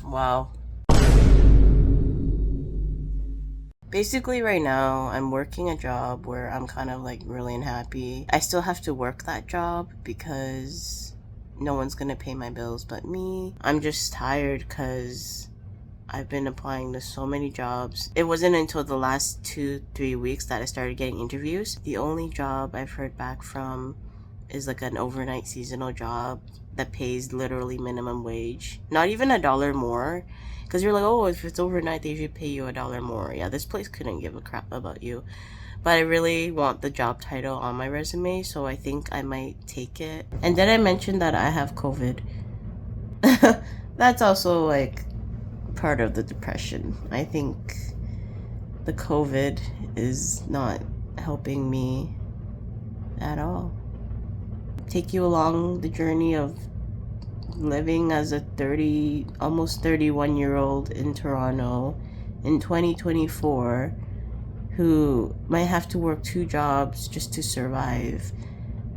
Wow. Basically, right now, I'm working a job where I'm kind of like really unhappy. I still have to work that job because no one's gonna pay my bills but me. I'm just tired because I've been applying to so many jobs. It wasn't until the last 2-3 weeks that I started getting interviews. The only job I've heard back from is like an overnight seasonal job that pays literally minimum wage. Not even $1 more. Because you're like, oh, if it's overnight, they should pay you $1 more. Yeah, this place couldn't give a crap about you. But I really want the job title on my resume, so I think I might take it. And then I mentioned that I have COVID. That's also like part of the depression. I think the COVID is not helping me at all. Take you along the journey of living as a almost 31-year-old in Toronto in 2024 who might have to work 2 jobs just to survive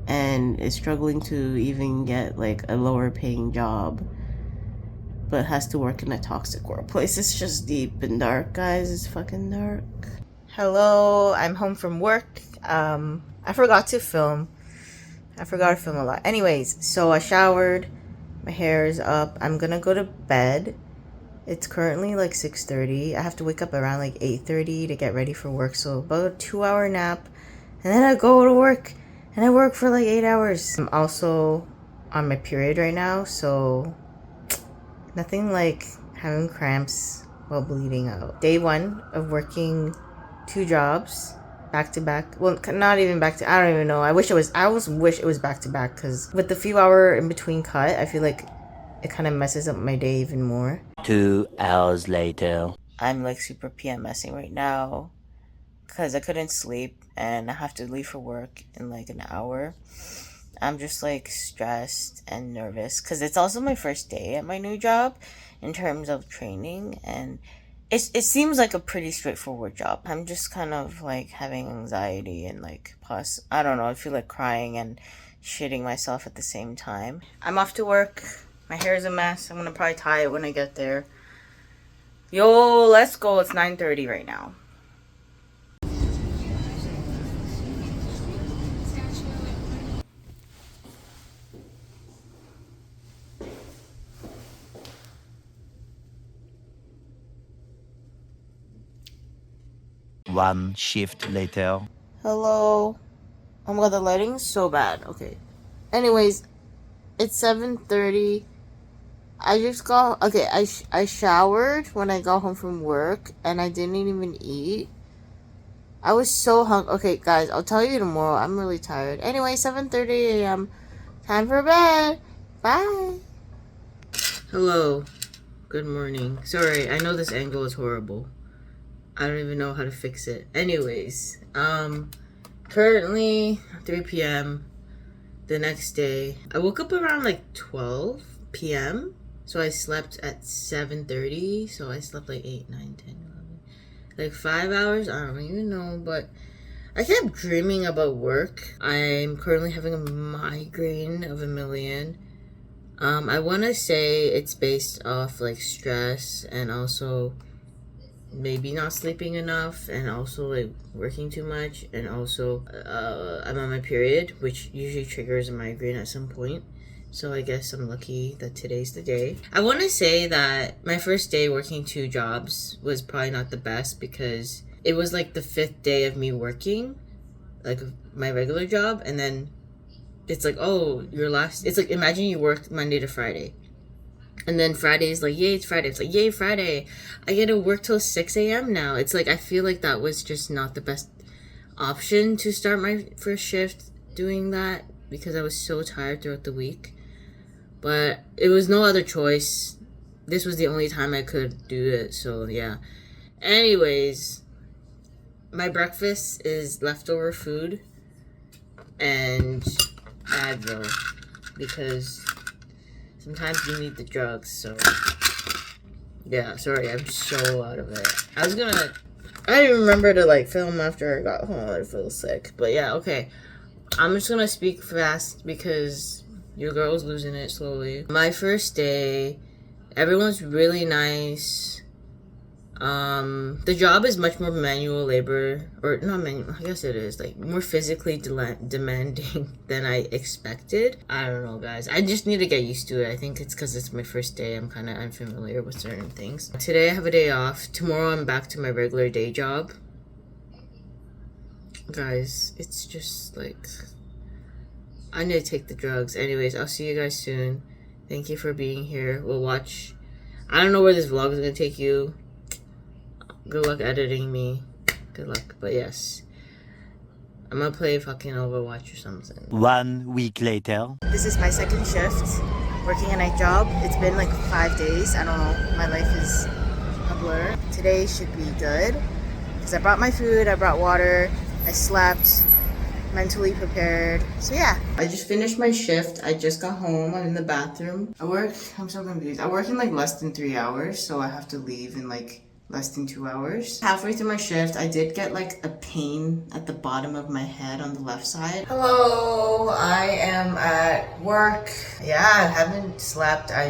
and is struggling to even get like a lower paying job, but has to work in a toxic workplace. It's just deep and dark, guys. It's fucking dark. Hello, I'm home from work. I forgot to film. I forgot to film a lot. Anyways, so I showered. My hair is up. I'm gonna go to bed. It's currently like 6:30. I have to wake up around like 8:30 to get ready for work. So about a 2-hour nap. And then I go to work. And I work for like 8 hours. I'm also on my period right now. So nothing like having cramps while bleeding out. Day 1 of working 2 jobs back to back. Well, not even back to, I don't even know. I wish it was back to back, because with the few hour in between cut, I feel like it kind of messes up my day even more. 2 hours later. I'm like super PMSing right now because I couldn't sleep and I have to leave for work in like an hour. I'm just like stressed and nervous because it's also my first day at my new job in terms of training, and it seems like a pretty straightforward job. I'm just kind of like having anxiety and like I don't know, I feel like crying and shitting myself at the same time. I'm off to work. My hair is a mess. I'm gonna probably tie it when I get there. Yo, let's go. It's 9:30 right now. One shift later. Hello. Oh my god, the lighting's so bad. Okay. Anyways, it's 7:30. I just got okay. I showered when I got home from work, and I didn't even eat. I was so hungry. Okay, guys, I'll tell you tomorrow. I'm really tired. Anyway, 7:30 a.m. Time for bed. Bye. Hello. Good morning. Sorry, I know this angle is horrible. I don't even know how to fix it. Anyways, currently 3 p.m. the next day. I woke up around like 12 p.m. So I slept at 7:30. So I slept like 8, 9, 10, 11. Like 5 hours? I don't even know. But I kept dreaming about work. I'm currently having a migraine of a million. I want to say it's based off like stress and also maybe not sleeping enough and also like working too much, and also I'm on my period, which usually triggers a migraine at some point. So I guess I'm lucky that today's the day. I want to say that my first day working 2 jobs was probably not the best because it was like the 5th day of me working like my regular job, and then it's like, oh, it's like, imagine you work Monday to Friday. And then Friday is like, yay, it's Friday. It's like, yay, Friday. I get to work till 6 a.m. now. It's like, I feel like that was just not the best option to start my first shift doing that because I was so tired throughout the week. But it was no other choice. This was the only time I could do it. So, yeah. Anyways, my breakfast is leftover food and Advil because sometimes you need the drugs. So yeah, sorry, I'm so out of it. I didn't remember to like film after I got home. I feel sick, but yeah, okay. I'm just gonna speak fast because Your girl's losing it slowly. My first day, everyone's really nice. The job is much more manual labor, or not manual, I guess it is, like, more physically demanding than I expected. I don't know, guys. I just need to get used to it. I think it's because it's my first day. I'm kind of unfamiliar with certain things. Today I have a day off. Tomorrow I'm back to my regular day job. Guys, it's just like, I need to take the drugs. Anyways, I'll see you guys soon. Thank you for being here. We'll watch. I don't know where this vlog is going to take you. Good luck editing me. Good luck. But yes, I'm gonna play fucking Overwatch or something. 1 week later. This is my second shift, working a night job. It's been like 5 days. I don't know. My life is a blur. Today should be good because I brought my food, I brought water, I slept, mentally prepared. So yeah. I just finished my shift. I just got home. I'm in the bathroom. I'm so confused. I work in like less than 3 hours, so I have to leave in like less than 2 hours. Halfway through my shift, I did get like a pain at the bottom of my head on the left side. Hello, I am at work. Yeah, I haven't slept. I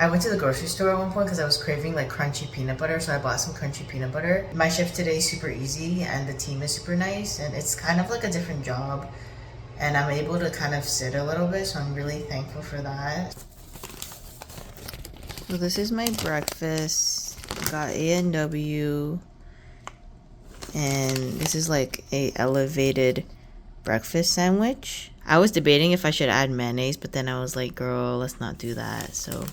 went to the grocery store at one point because I was craving like crunchy peanut butter, so I bought some crunchy peanut butter. My shift today is super easy and the team is super nice and it's kind of like a different job and I'm able to kind of sit a little bit, so I'm really thankful for that. So this is my breakfast. I got A&W, and this is like a elevated breakfast sandwich. I was debating if I should add mayonnaise, but then I was like, girl, let's not do that. So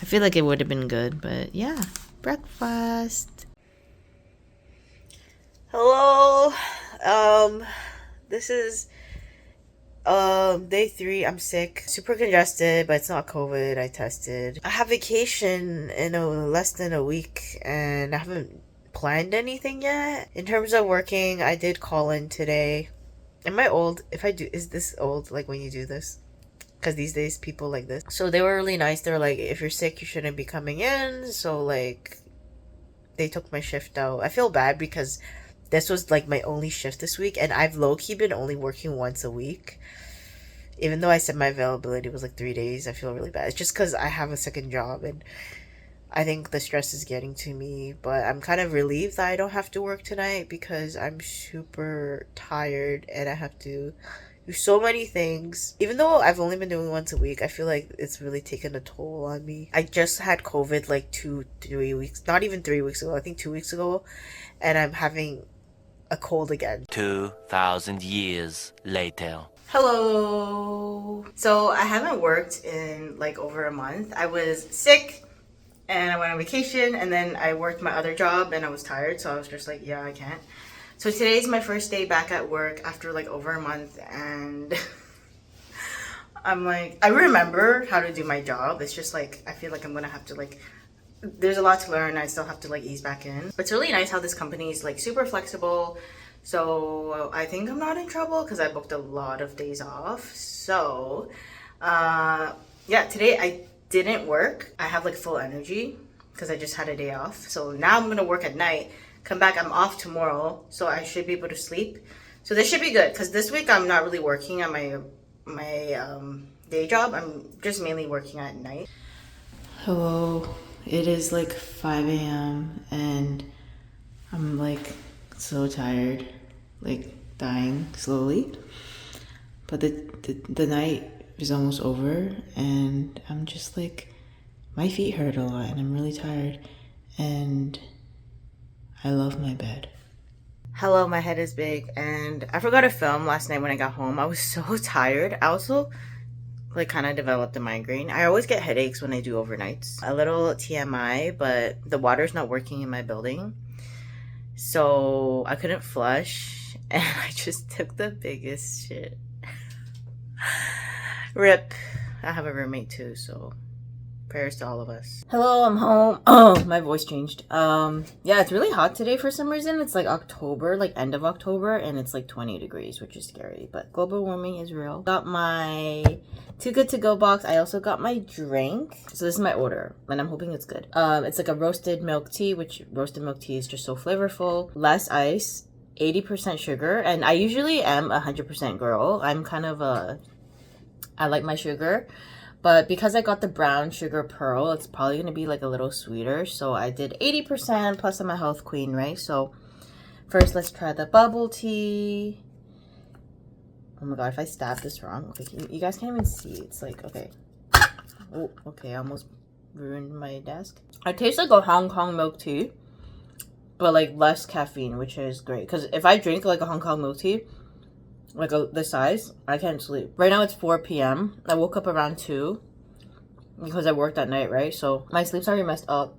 I feel like it would have been good, but yeah, breakfast. Hello. This is day 3. I'm sick, super congested, but it's not COVID. I tested. I have vacation in less than a week and I haven't planned anything yet. In terms of working, I did call in today. Am I old? Is this old, like when you do this? Because these days people like this. So they were really nice. They were like, if you're sick, you shouldn't be coming in. So like, they took my shift out. I feel bad because this was like my only shift this week and I've low-key been only working once a week. Even though I said my availability was like 3 days, I feel really bad. It's just because I have a second job and I think the stress is getting to me. But I'm kind of relieved that I don't have to work tonight because I'm super tired and I have to do so many things. Even though I've only been doing once a week, I feel like it's really taken a toll on me. I just had COVID like 2-3 weeks, not even 3 weeks ago, I think 2 weeks ago. And I'm having a cold again. 2,000 years later. Hello. So I haven't worked in like over a month. I was sick and I went on vacation and then I worked my other job and I was tired. So I was just like, yeah, I can't. So today's my first day back at work after like over a month and I'm like, I remember how to do my job. It's just like, I feel like I'm gonna have to like, there's a lot to learn. I still have to like ease back in. It's really nice how this company is like super flexible. So I think I'm not in trouble because I booked a lot of days off. So yeah, today I didn't work. I have like full energy because I just had a day off. So now I'm gonna work at night, come back, I'm off tomorrow, so I should be able to sleep. So this should be good because this week I'm not really working at my day job. I'm just mainly working at night. Hello, it is like 5 a.m. and I'm like so tired, like dying slowly. But the night is almost over and I'm just like, my feet hurt a lot and I'm really tired and I love my bed. Hello, my head is big and I forgot to film last night when I got home. I was so tired. I also like kind of developed a migraine. I always get headaches when I do overnights. A little TMI, but the water's not working in my building. So I couldn't flush and I just took the biggest shit. RIP. I have a roommate too, so prayers to all of us. Hello, I'm home. Oh, my voice changed. Yeah, it's really hot today for some reason. It's like October, like end of October, and it's like 20 degrees, which is scary. But global warming is real. Got my Too Good To Go box. I also got my drink. So this is my order, and I'm hoping it's good. It's like a roasted milk tea, which roasted milk tea is just so flavorful. Less ice, 80% sugar, and I usually am 100% girl. I'm kind of I like my sugar, but because I got the brown sugar pearl, it's probably gonna be like a little sweeter. So I did 80%, plus I'm a health queen, right? So first, let's try the bubble tea. Oh my god, if I stab this wrong, okay, you guys can't even see. It's like, okay. Oh, okay, I almost ruined my desk. It tastes like a Hong Kong milk tea, but like less caffeine, which is great. Because if I drink like a Hong Kong milk tea, like this size, I can't sleep. Right now it's 4 p.m. I woke up around 2 because I worked at night, right? So my sleep's already messed up.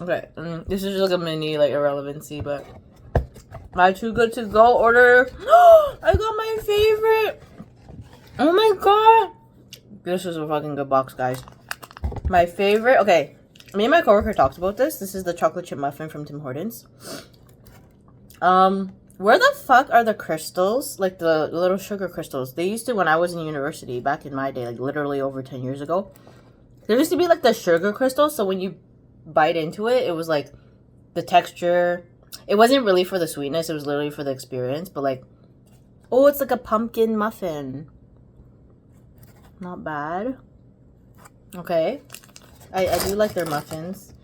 Okay, this is just like a mini like irrelevancy, but my too good to go order. I got my favorite. Oh my god, this is a fucking good box, guys. My favorite. Okay, me and my coworker talked about this. This is the chocolate chip muffin from Tim Hortons. Where the fuck are the crystals? Like the little sugar crystals. They used to, when I was in university, back in my day, like literally over 10 years ago. There used to be like the sugar crystals. So when you bite into it, it was like the texture. It wasn't really for the sweetness. It was literally for the experience. But like, oh, it's like a pumpkin muffin. Not bad. Okay. I do like their muffins.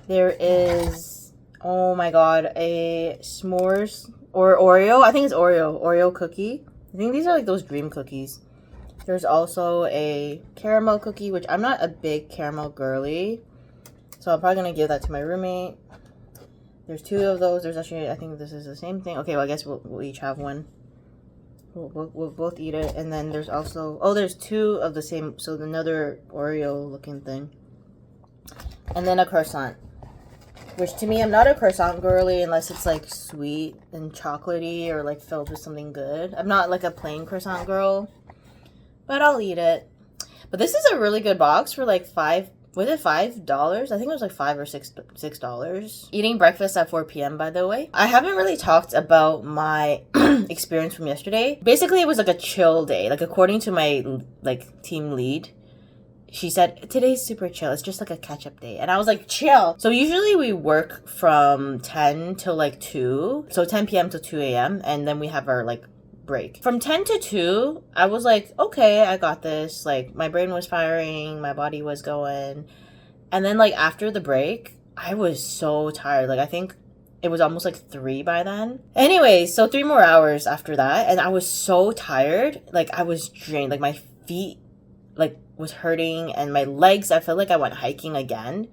There is, oh my god, a s'mores or Oreo. I think it's Oreo cookie. I think these are like those dream cookies. There's also a caramel cookie, which I'm not a big caramel girly, so I'm probably gonna give that to my roommate. There's 2 of those. There's actually, I think this is the same thing. Okay, well I guess we'll each have one. We'll both eat it. And then there's also, oh, there's 2 of the same, so another Oreo looking thing. And then a croissant, which to me, I'm not a croissant girly unless it's like sweet and chocolatey or like filled with something good. I'm not like a plain croissant girl, but I'll eat it. But this is a really good box for like $5. I think it was like $5 or $6. Eating breakfast at 4 p.m. by the way. I haven't really talked about my experience from yesterday. Basically, it was like a chill day. Like according to my like team lead, she said, today's super chill. It's just like a catch-up day. And I was like, chill. So usually we work from 10 till like 2. So 10 p.m. to 2 a.m. And then we have our like break. From 10 to 2, I was like, okay, I got this. Like my brain was firing. My body was going. And then like after the break, I was so tired. Like I think it was almost like 3 by then. Anyways, so 3 more hours after that. And I was so tired. Like I was drained. Like my feet like was hurting, and my legs, I felt like I went hiking again.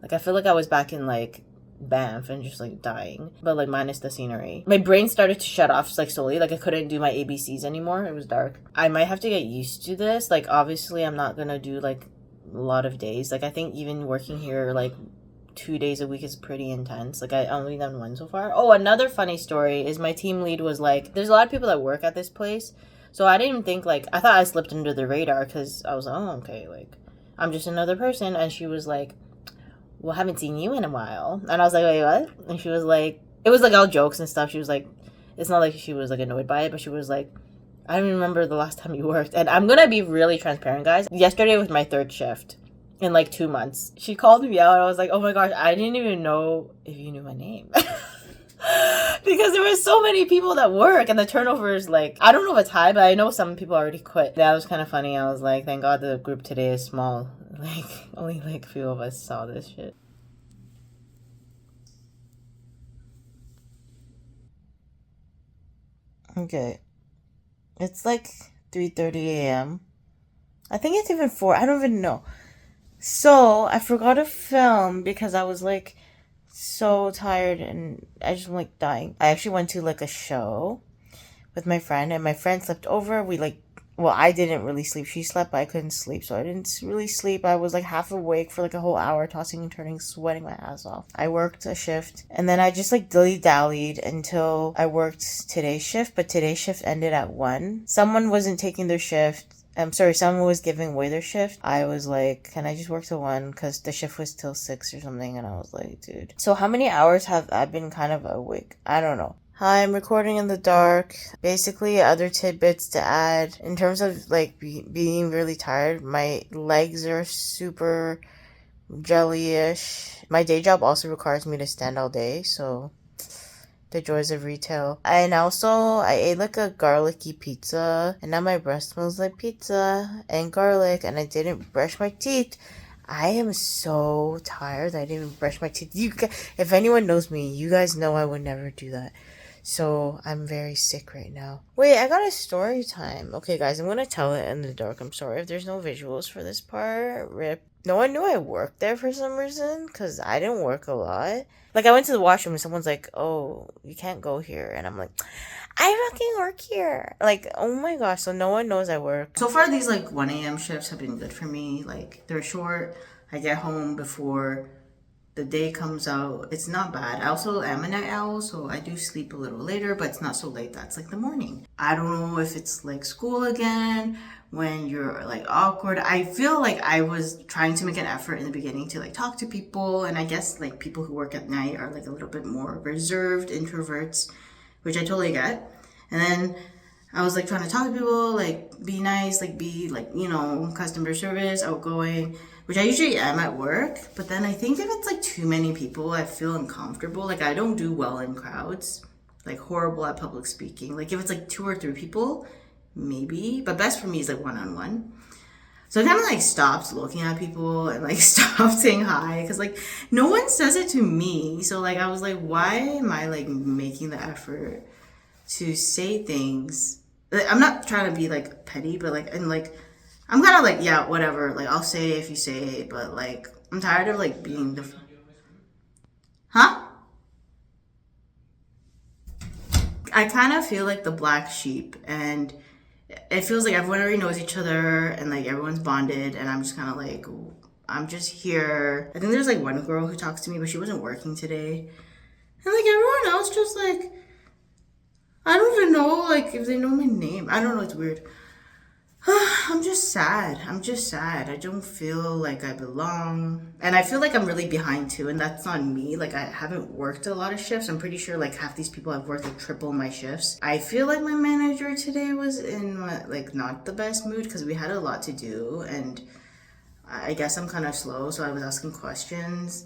Like I feel like I was back in like Banff and just like dying, but like minus the scenery. My brain started to shut off like slowly. Like I couldn't do my ABCs anymore. It was dark. I might have to get used to this. Like obviously I'm not gonna do like a lot of days. Like I think even working here like 2 days a week is pretty intense. Like I only done 1 so far. Oh, another funny story is my team lead was like, there's a lot of people that work at this place. So I didn't think like, I thought I slipped under the radar because I was like, oh, okay, like I'm just another person. And she was like, well, haven't seen you in a while. And I was like, wait, what? And she was like, it was like all jokes and stuff. She was like, it's not like she was like annoyed by it, but she was like, I don't even remember the last time you worked. And I'm gonna be really transparent, guys. Yesterday was my 3rd shift in like 2 months. She called me out and I was like, oh my gosh, I didn't even know if you knew my name. Because there were so many people that work and the turnover is like, I don't know if it's high, but I know some people already quit. That was kind of funny. I was like, thank God the group today is small. Like only like a few of us saw this shit. Okay. It's like 3:30 a.m. I think it's even 4. I don't even know. So I forgot to film because I was like so tired and I just like dying. I actually went to like a show with my friend, and my friend slept over. We like, well, I didn't really sleep. She slept, but I couldn't sleep, so I didn't really sleep. I was like half awake for like a whole hour, tossing and turning, sweating my ass off. I worked a shift, and then I just like dilly-dallied until I worked today's shift, but today's shift ended at 1. Someone wasn't taking their shift. I'm sorry, someone was giving away their shift. I was like, can I just work till 1? Because the shift was till 6 or something. And I was like, dude. So how many hours have I been kind of awake? I don't know. Hi, I'm recording in the dark. Basically, other tidbits to add. In terms of like being really tired, my legs are super jelly-ish. My day job also requires me to stand all day, so the joys of retail. And also, I ate like a garlicky pizza, and now my breath smells like pizza and garlic, and I didn't brush my teeth. I am so tired that I didn't even brush my teeth. If anyone knows me, you guys know I would never do that. So I'm very sick right now. Wait, I got a story time. Okay, guys, I'm gonna tell it in the dark. I'm sorry if there's no visuals for this part. Rip. No one knew I worked there for some reason, because I didn't work a lot. Like, I went to the washroom and someone's like, oh, you can't go here. And I'm like, I fucking work here. Like, oh my gosh, so no one knows I work. So far, these, like, 1 a.m. shifts have been good for me. Like, they're short. I get home before the day comes out. It's not bad. I also am a night owl, so I do sleep a little later, but it's not so late. That's like the morning. I don't know if it's like school again, when you're like awkward. I feel like I was trying to make an effort in the beginning to like talk to people, and I guess like people who work at night are like a little bit more reserved introverts, which I totally get. And then I was like trying to talk to people, like be nice, like be like, you know, customer service, outgoing, which I usually am at work. But then I think if it's like too many people, I feel uncomfortable. Like I don't do well in crowds, like horrible at public speaking. Like if it's like 2 or 3 people, maybe, but best for me is like one-on-one. So I kind of like stopped looking at people and like stopped saying hi, because like no one says it to me. So like I was like, why am I like making the effort to say things? I'm not trying to be like petty, but like, and like I'm kind of like, yeah, whatever, like I'll say if you say, but like I'm tired of like being the huh I kind of feel like the black sheep, and it feels like everyone already knows each other and like everyone's bonded, and I'm just kind of like, I'm just here. I think there's like one girl who talks to me, but she wasn't working today, and like everyone else just like, I don't even know like if they know my name. I don't know, it's weird. I'm just sad. I don't feel like I belong. And I feel like I'm really behind too, and that's on me. Like I haven't worked a lot of shifts. I'm pretty sure like half these people have worked like triple my shifts. I feel like my manager today was in like not the best mood, because we had a lot to do, and I guess I'm kind of slow, so I was asking questions.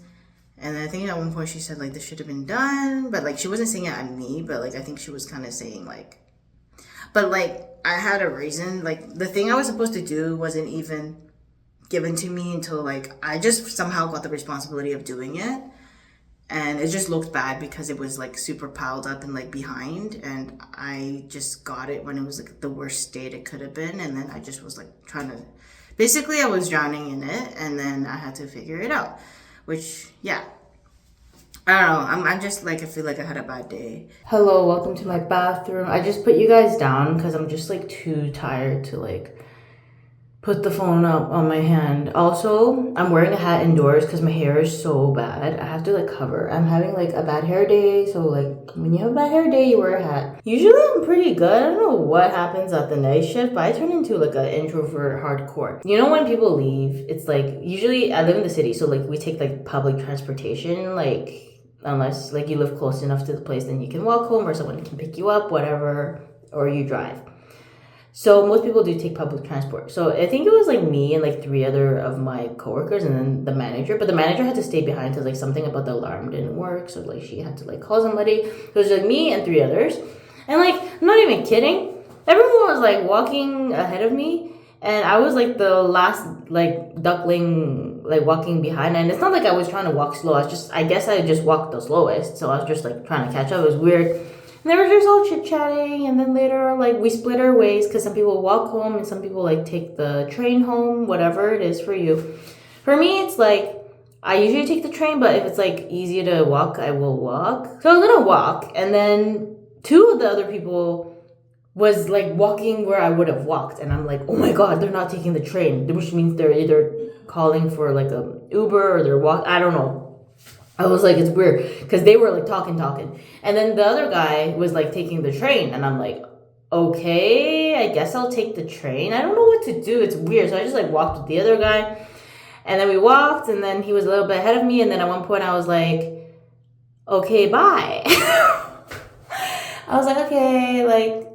And I think at one point she said like this should have been done, but like she wasn't saying it at me, but like I think she was kind of saying like, but like I had a reason. Like the thing I was supposed to do wasn't even given to me until like I just somehow got the responsibility of doing it, and it just looked bad because it was like super piled up and like behind, and I just got it when it was like the worst state it could have been. And then I just was like trying to, basically I was drowning in it, and then I had to figure it out, which yeah, I don't know. I'm just like, I feel like I had a bad day. Hello, welcome to my bathroom. I just put you guys down because I'm just like too tired to like put the phone up on my hand. Also, I'm wearing a hat indoors because my hair is so bad. I have to like cover. I'm having like a bad hair day. So like when you have a bad hair day, you wear a hat. Usually I'm pretty good. I don't know what happens at the night shift, but I turn into like an introvert hardcore. You know, when people leave, it's like, usually I live in the city, so like we take like public transportation, like unless like you live close enough to the place, then you can walk home or someone can pick you up, whatever, or you drive. So most people do take public transport. So I think it was like me and like 3 other of my coworkers and then the manager. But the manager had to stay behind because like something about the alarm didn't work. So like she had to like call somebody. So it was like me and 3 others. And like, I'm not even kidding, everyone was like walking ahead of me, and I was like the last like duckling like walking behind. And it's not like I was trying to walk slow. I guess I just walked the slowest. So I was just like trying to catch up. It was weird. And they were just all chit-chatting, and then later, like, we split our ways because some people walk home and some people, like, take the train home, whatever it is for you. For me, it's like, I usually take the train, but if it's, like, easier to walk, I will walk. So I was gonna walk, and then 2 of the other people was, like, walking where I would have walked, and I'm like, oh my god, they're not taking the train, which means they're either calling for, like, a Uber or they're I don't know. I was like, it's weird, because they were like talking. And then the other guy was like taking the train, and I'm like, okay, I guess I'll take the train. I don't know what to do. It's weird. So I just like walked with the other guy, and then we walked, and then he was a little bit ahead of me. And then at one point I was like, okay, bye. I was like, okay, like,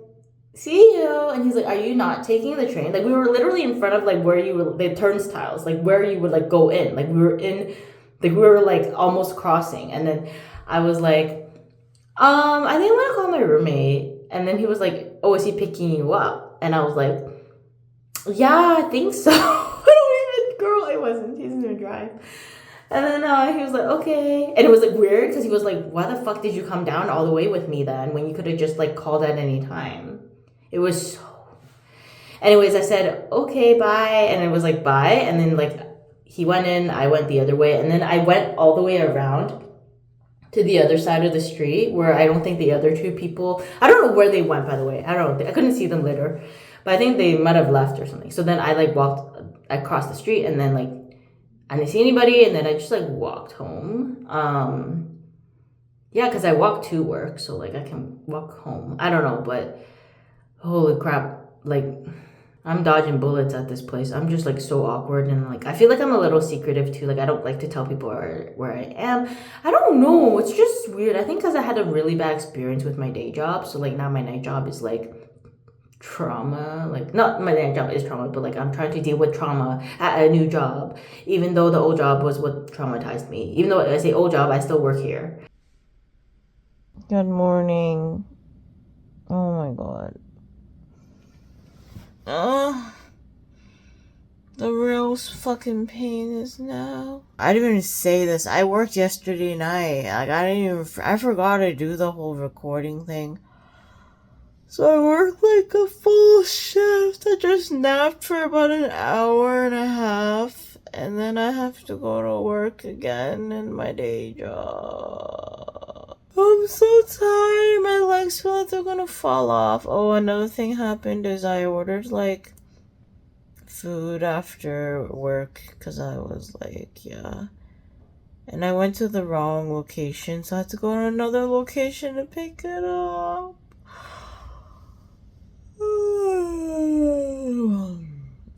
see you. And he's like, are you not taking the train? Like, we were literally in front of like where you would, the turnstiles, like where you would like go in. Like, we were in, like we were like almost crossing. And then I was like, I think I'm gonna call my roommate. And then he was like, oh, is he picking you up? And I was like, yeah, I think so. I don't even, girl, it wasn't. He doesn't even drive. And then he was like, okay. And it was like weird because he was like, why the fuck did you come down all the way with me then when you could have just like called at any time? It was so. Anyways, I said, okay, bye. And it was like, bye. And then like he went in, I went the other way. And then I went all the way around to the other side of the street where I don't think the other two people, I don't know where they went, by the way. I don't know. I couldn't see them later. But I think they might have left or something. So then I like walked across the street and then like I didn't see anybody, and then I just like walked home. Yeah, because I walked to work, so like I can walk home. I don't know, but holy crap, like I'm dodging bullets at this place. I'm just like so awkward, and like I feel like I'm a little secretive too. Like I don't like to tell people where I am. I don't know. It's just weird. I think because I had a really bad experience with my day job, so like now my night job is like trauma. Like not my night job is trauma, but like I'm trying to deal with trauma at a new job, even though the old job was what traumatized me. Even though I say old job, I still work here. Good morning. Oh my god. The real fucking pain is now. I didn't even say this. I worked yesterday night. Like I forgot to do the whole recording thing. So I worked like a full shift. I just napped for about an hour and a half. And then I have to go to work again in my day job. I'm so tired. My legs feel like they're gonna fall off. Oh, another thing happened is I ordered like food after work because I was like, yeah. And I went to the wrong location, so I had to go to another location to pick it up.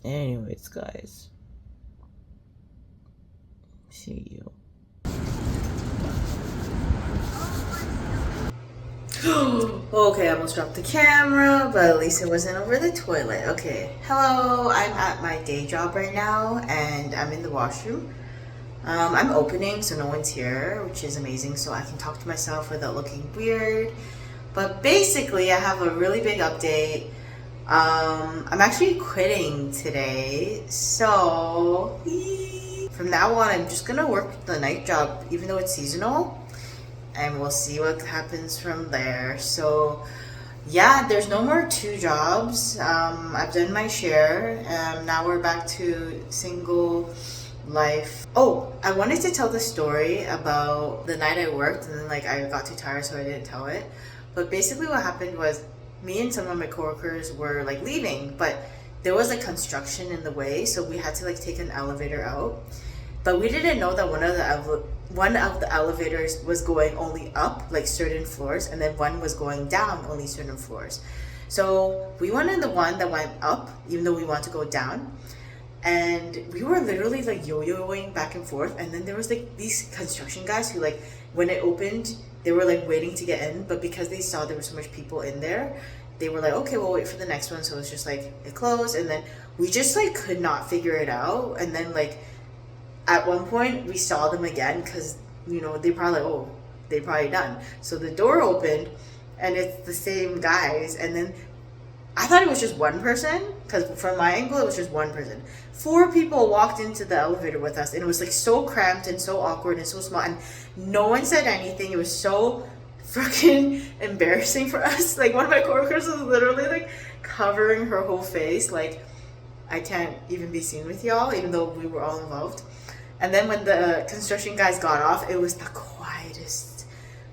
Anyways, guys. See you. Okay, I almost dropped the camera, but at least it wasn't over the toilet. Okay, hello, I'm at my day job right now, and I'm in the washroom. I'm opening, so no one's here, which is amazing, so I can talk to myself without looking weird. But basically, I have a really big update. I'm actually quitting today, so from now on, I'm just gonna work the night job, even though it's seasonal. And we'll see what happens from there. So yeah, there's no more 2 jobs. I've done my share. Now we're back to single life. Oh, I wanted to tell the story about the night I worked and then like I got too tired so I didn't tell it. But basically what happened was me and some of my coworkers were like leaving, but there was like construction in the way, so we had to like take an elevator out. But we didn't know that one of the elevators was going only up, like certain floors, and then one was going down, only certain floors. So we went in the one that went up, even though we wanted to go down. And we were literally like yo-yoing back and forth. And then there was like these construction guys who like, when it opened, they were like waiting to get in. But because they saw there were so much people in there, they were like, okay, we'll wait for the next one. So it's just like, it closed. And then we just like could not figure it out. And then like, at one point we saw them again because, you know, they probably like, oh, they probably done. So the door opened and it's the same guys. And then I thought it was just one person because from my angle, it was just one person. 4 people walked into the elevator with us and it was like so cramped and so awkward and so small. And no one said anything. It was so freaking embarrassing for us. Like one of my coworkers was literally like covering her whole face. Like, I can't even be seen with y'all, even though we were all involved. And then when the construction guys got off, it was the quietest,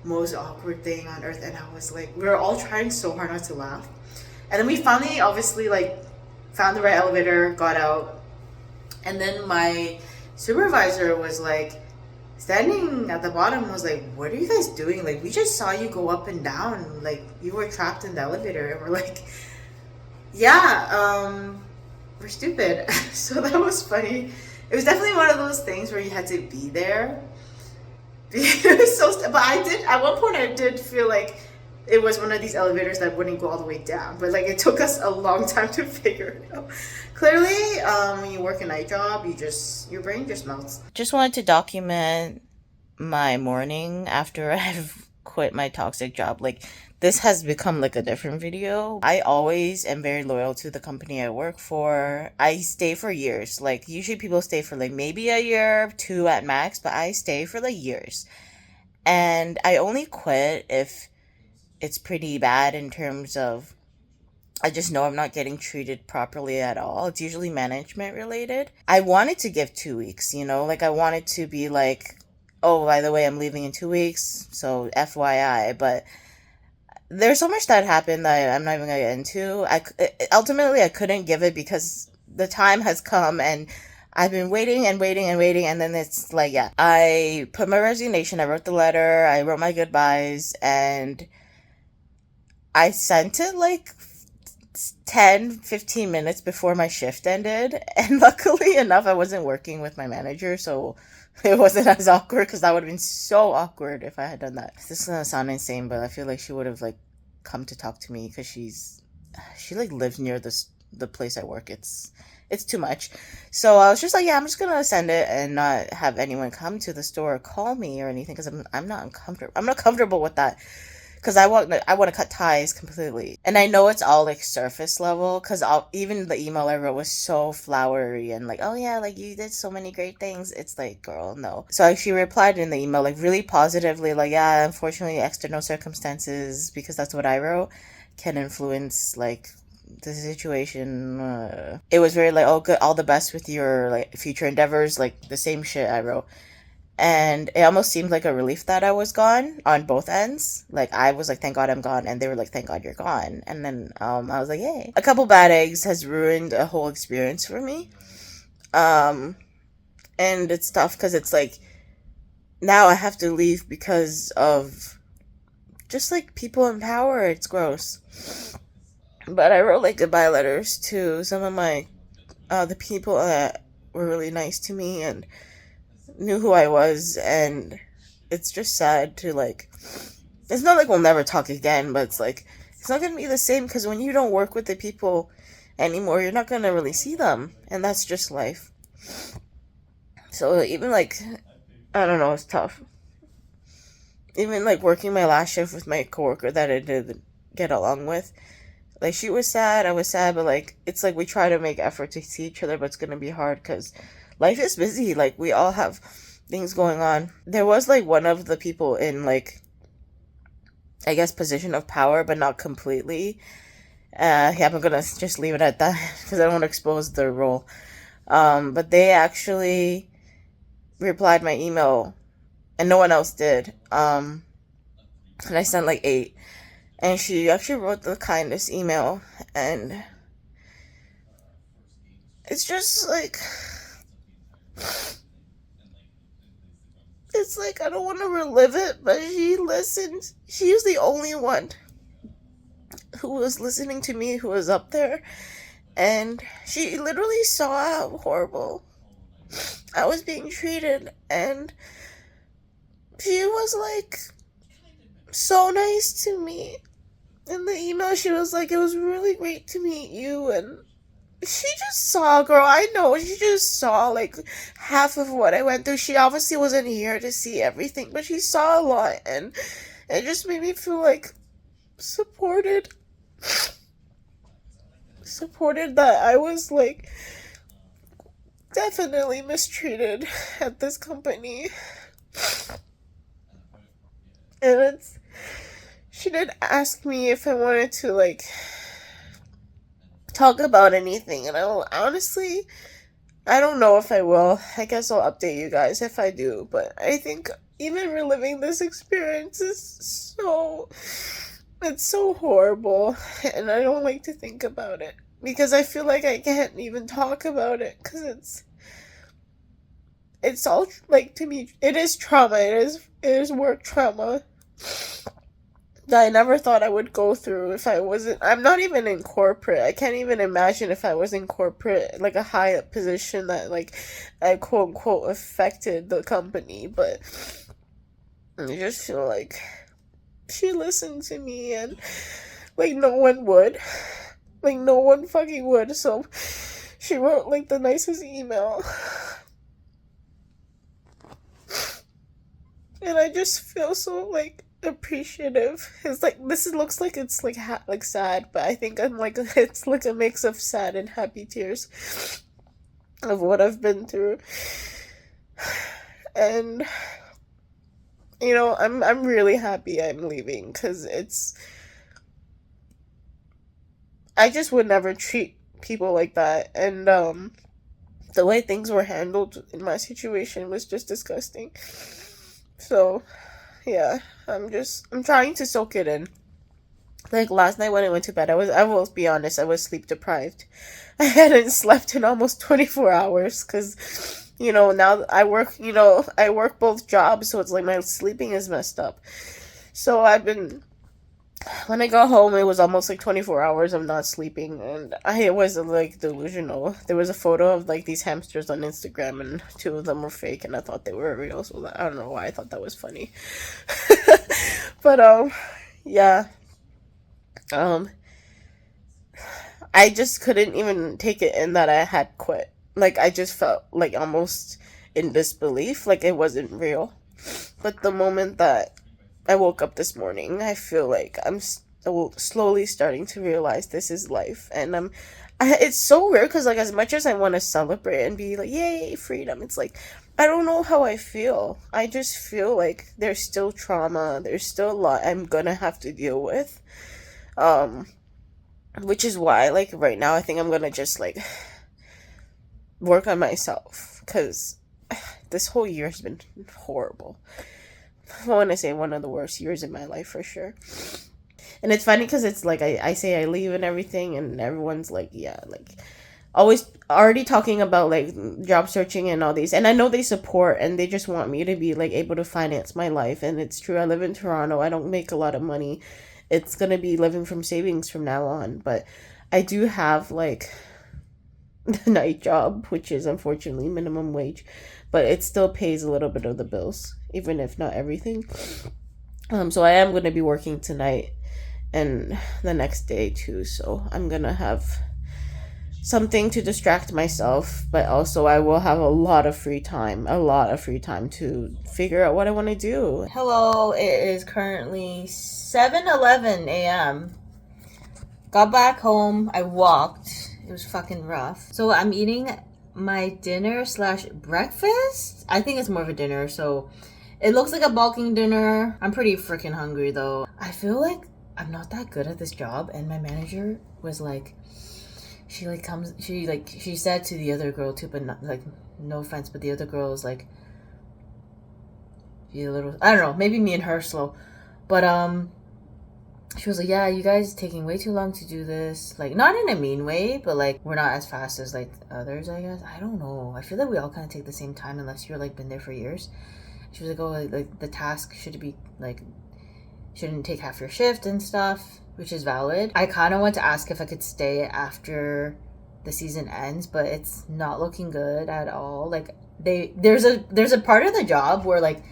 most awkward thing on earth. And I was like, we were all trying so hard not to laugh. And then we finally, obviously, like, found the right elevator, got out. And then my supervisor was like, standing at the bottom, was like, what are you guys doing? Like, we just saw you go up and down. Like, you were trapped in the elevator. And we're like, yeah, we're stupid. So that was funny. It was definitely one of those things where you had to be there. It was so, but I did, at one point I did feel like it was one of these elevators that wouldn't go all the way down. But like it took us a long time to figure it out. Clearly, when you work a night job, your brain just melts. Just wanted to document my morning after I've quit my toxic job. Like, this has become like a different video. I always am very loyal to the company I work for. I stay for years. Like, usually people stay for like maybe a year, 2 at max, but I stay for like years. And I only quit if it's pretty bad in terms of I just know I'm not getting treated properly at all. It's usually management related. I wanted to give 2 weeks, you know? Like, I wanted to be like, oh, by the way, I'm leaving in 2 weeks, so FYI. But there's so much that happened that I'm not even gonna get into. Ultimately, I couldn't give it because the time has come and I've been waiting and waiting and waiting, and then it's like, yeah. I put my resignation, I wrote the letter, I wrote my goodbyes, and I sent it like 10-15 minutes before my shift ended, and luckily enough I wasn't working with my manager, so it wasn't as awkward, because that would have been so awkward if I had done that. This is gonna sound insane, but I feel like she would have like come to talk to me, because she like lives near the place I work. It's too much. So I was just like, yeah, I'm just gonna send it and not have anyone come to the store or call me or anything, because I'm not comfortable with that. Because I want to cut ties completely. And I know it's all, like, surface level. Because even the email I wrote was so flowery. And, like, oh, yeah, like, you did so many great things. It's like, girl, no. So she replied in the email, like, really positively. Like, yeah, unfortunately, external circumstances, because that's what I wrote, can influence, like, the situation. It was very, like, oh, good, all the best with your, like, future endeavors. Like, the same shit I wrote. And it almost seemed like a relief that I was gone on both ends. Like, I was like, thank God I'm gone. And they were like, thank God you're gone. And then I was like, yay. A couple bad eggs has ruined a whole experience for me. And it's tough because it's like, now I have to leave because of just like people in power. It's gross. But I wrote like goodbye letters to some of my, the people that were really nice to me and knew who I was, and it's just sad to like, it's not like we'll never talk again, but it's like, it's not gonna be the same, because when you don't work with the people anymore, you're not gonna really see them, and that's just life. So even like, I don't know, it's tough. Even like working my last shift with my coworker that I did get along with, like, she was sad, I was sad, but like, it's like we try to make effort to see each other, but it's gonna be hard because life is busy. Like, we all have things going on. There was like one of the people in like, I guess, position of power, but not completely. Yeah, I'm gonna just leave it at that because I don't want to expose their role. But they actually replied my email, and no one else did. And I sent like 8, and she actually wrote the kindest email, and it's just like, it's like, I don't want to relive it, but she listened. She was the only one who was listening to me, who was up there, and she literally saw how horrible I was being treated, and she was like so nice to me. In the email, she was like, it was really great to meet you, and she just saw, girl, I know, she just saw, like, half of what I went through. She obviously wasn't here to see everything, but she saw a lot, and it just made me feel, like, supported that I was, like, definitely mistreated at this company. And she did ask me if I wanted to, like, talk about anything, and honestly, I don't know if I will. I guess I'll update you guys if I do, but I think even reliving this experience is it's so horrible, and I don't like to think about it, because I feel like I can't even talk about it, because it's all, like, to me, it is trauma, it is work trauma that I never thought I would go through if I'm not even in corporate. I can't even imagine if I was in corporate, like a high up position that, like, I quote unquote affected the company, but I just feel like she listened to me, and like no one would. Like no one fucking would. So she wrote like the nicest email. And I just feel so like appreciative. It's like looks like it's like like sad, but I think I'm like it's like a mix of sad and happy tears of what I've been through. And you know, I'm really happy I'm leaving, cuz I just would never treat people like that. And the way things were handled in my situation was just disgusting. So, yeah, I'm trying to soak it in. Like last night when I went to bed, I will be honest, I was sleep deprived. I hadn't slept in almost 24 hours cuz you know, now I work both jobs, so it's like my sleeping is messed up. So when I got home, it was almost like 24 hours of not sleeping, and I was like delusional. There was a photo of like these hamsters on Instagram, and two of them were fake, and I thought they were real, so I don't know why I thought that was funny. But, yeah. Um, I just couldn't even take it in that I had quit. Like, I just felt like almost in disbelief, like it wasn't real. But the moment that I woke up this morning, I feel like I'm slowly starting to realize this is life. And it's so weird because, like, as much as I want to celebrate and be like, yay, freedom, it's like, I don't know how I feel. I just feel like there's still trauma, there's still a lot I'm gonna have to deal with. Which is why, like, right now, I think I'm gonna just, like, work on myself. Because this whole year has been horrible. I want to say one of the worst years in my life for sure. And it's funny because it's like I say I leave and everything, and everyone's like, yeah, like always already talking about like job searching and all these. And I know they support and they just want me to be like able to finance my life. And it's true. I live in Toronto. I don't make a lot of money. It's going to be living from savings from now on. But I do have like the night job, which is unfortunately minimum wage, but it still pays a little bit of the bills, even if not everything. So I am going to be working tonight and the next day too, so I'm going to have something to distract myself, but also I will have a lot of free time to figure out what I want to do. Hello, it is currently 7:11 a.m. Got back home, I walked. It was fucking rough. So I'm eating my dinner / breakfast. I think it's more of a dinner, so it looks like a bulking dinner. I'm pretty freaking hungry though. I feel like I'm not that good at this job, and my manager was like, she said to the other girl too, but not like, no offense, but the other girl is like, she's a little, I don't know, maybe me and her are slow, but she was like, yeah, you guys taking way too long to do this. Like, not in a mean way, but like, we're not as fast as like others, I guess. I don't know. I feel like we all kind of take the same time unless you're like been there for years. She was like, oh, like the task should be like, shouldn't take half your shift and stuff, which is valid. I kind of want to ask if I could stay after the season ends, but it's not looking good at all. Like, there's a part of the job where like,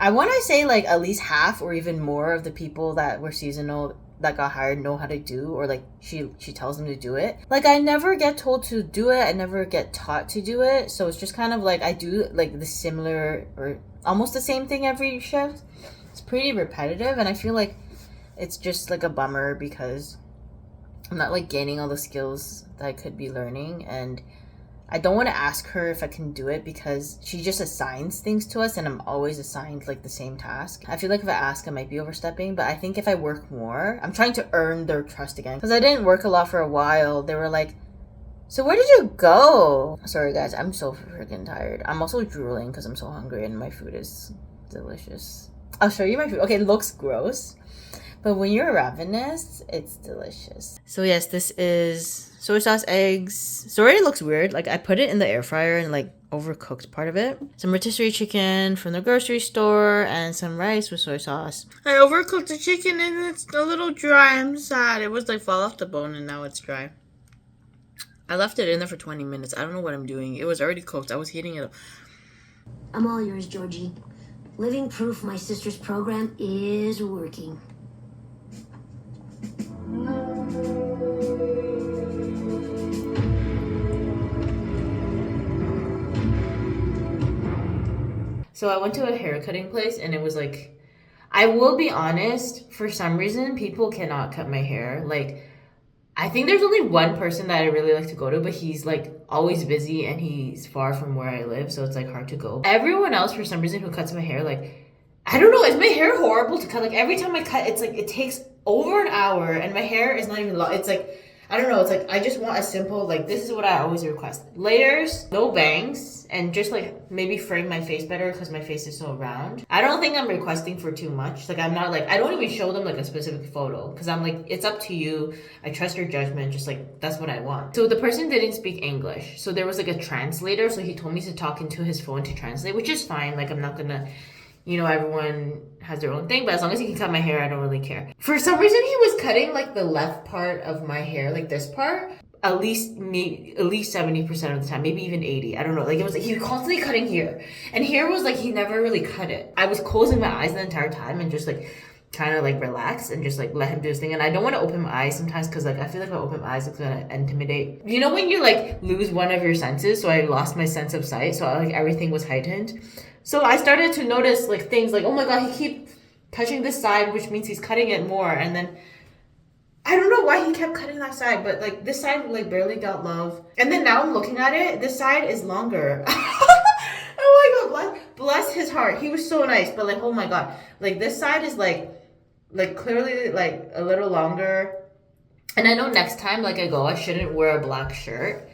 I want to say like at least half or even more of the people that were seasonal that got hired know how to do, or like she tells them to do it. Like, I never get told to do it. I never get taught to do it. So it's just kind of like I do like the similar or almost the same thing every shift. It's pretty repetitive, and I feel like it's just like a bummer because I'm not like gaining all the skills that I could be learning, and I don't want to ask her if I can do it because she just assigns things to us and I'm always assigned like the same task. I feel like if I ask, I might be overstepping, but I think if I work more, I'm trying to earn their trust again because I didn't work a lot for a while. They were like, so where did you go? Sorry guys, I'm so freaking tired. I'm also drooling because I'm so hungry and my food is delicious. I'll show you my food. Okay, it looks gross, but when you're ravenous, it's delicious. So yes, this is soy sauce, eggs. Sorry, it looks weird. Like, I put it in the air fryer and like overcooked part of it. Some rotisserie chicken from the grocery store and some rice with soy sauce. I overcooked the chicken and it's a little dry. I'm sad. It was like fall off the bone and now it's dry. I left it in there for 20 minutes. I don't know what I'm doing. It was already cooked. I was heating it up. I'm all yours, Georgie. Living proof my sister's program is working. So I went to a haircutting place and it was like, I will be honest, for some reason, people cannot cut my hair. Like, I think there's only one person that I really like to go to, but he's like always busy and he's far from where I live, so it's like hard to go. Everyone else, for some reason, who cuts my hair, like, I don't know, is my hair horrible to cut? Like, every time I cut, it's like, it takes over an hour and my hair is not even long. It's like, I don't know, it's like, I just want a simple, like, this is what I always request. Layers, no bangs, and just like maybe frame my face better because my face is so round. I don't think I'm requesting for too much. Like, I'm not like, I don't even show them like a specific photo because I'm like, it's up to you. I trust your judgment. Just like, that's what I want. So the person didn't speak English. So there was like a translator. So he told me to talk into his phone to translate, which is fine. Like, I'm not gonna, you know, everyone has their own thing, but as long as he can cut my hair, I don't really care. For some reason, he was cutting like the left part of my hair, like this part, at least 70% of the time, maybe even 80. I don't know. Like, it was like he was constantly cutting here, and here was like he never really cut it. I was closing my eyes the entire time and just like trying to like relax and just like let him do his thing. And I don't want to open my eyes sometimes because like I feel like if I open my eyes, it's gonna intimidate. You know when you like lose one of your senses? So I lost my sense of sight. So like everything was heightened. So I started to notice like things like, oh my god, he keep touching this side, which means he's cutting it more. And then I don't know why he kept cutting that side, but like this side like barely got love. And then now I'm looking at it, this side is longer. Oh my god, bless his heart. He was so nice, but like, oh my god, like this side is like clearly like a little longer. And I know next time like I go, I shouldn't wear a black shirt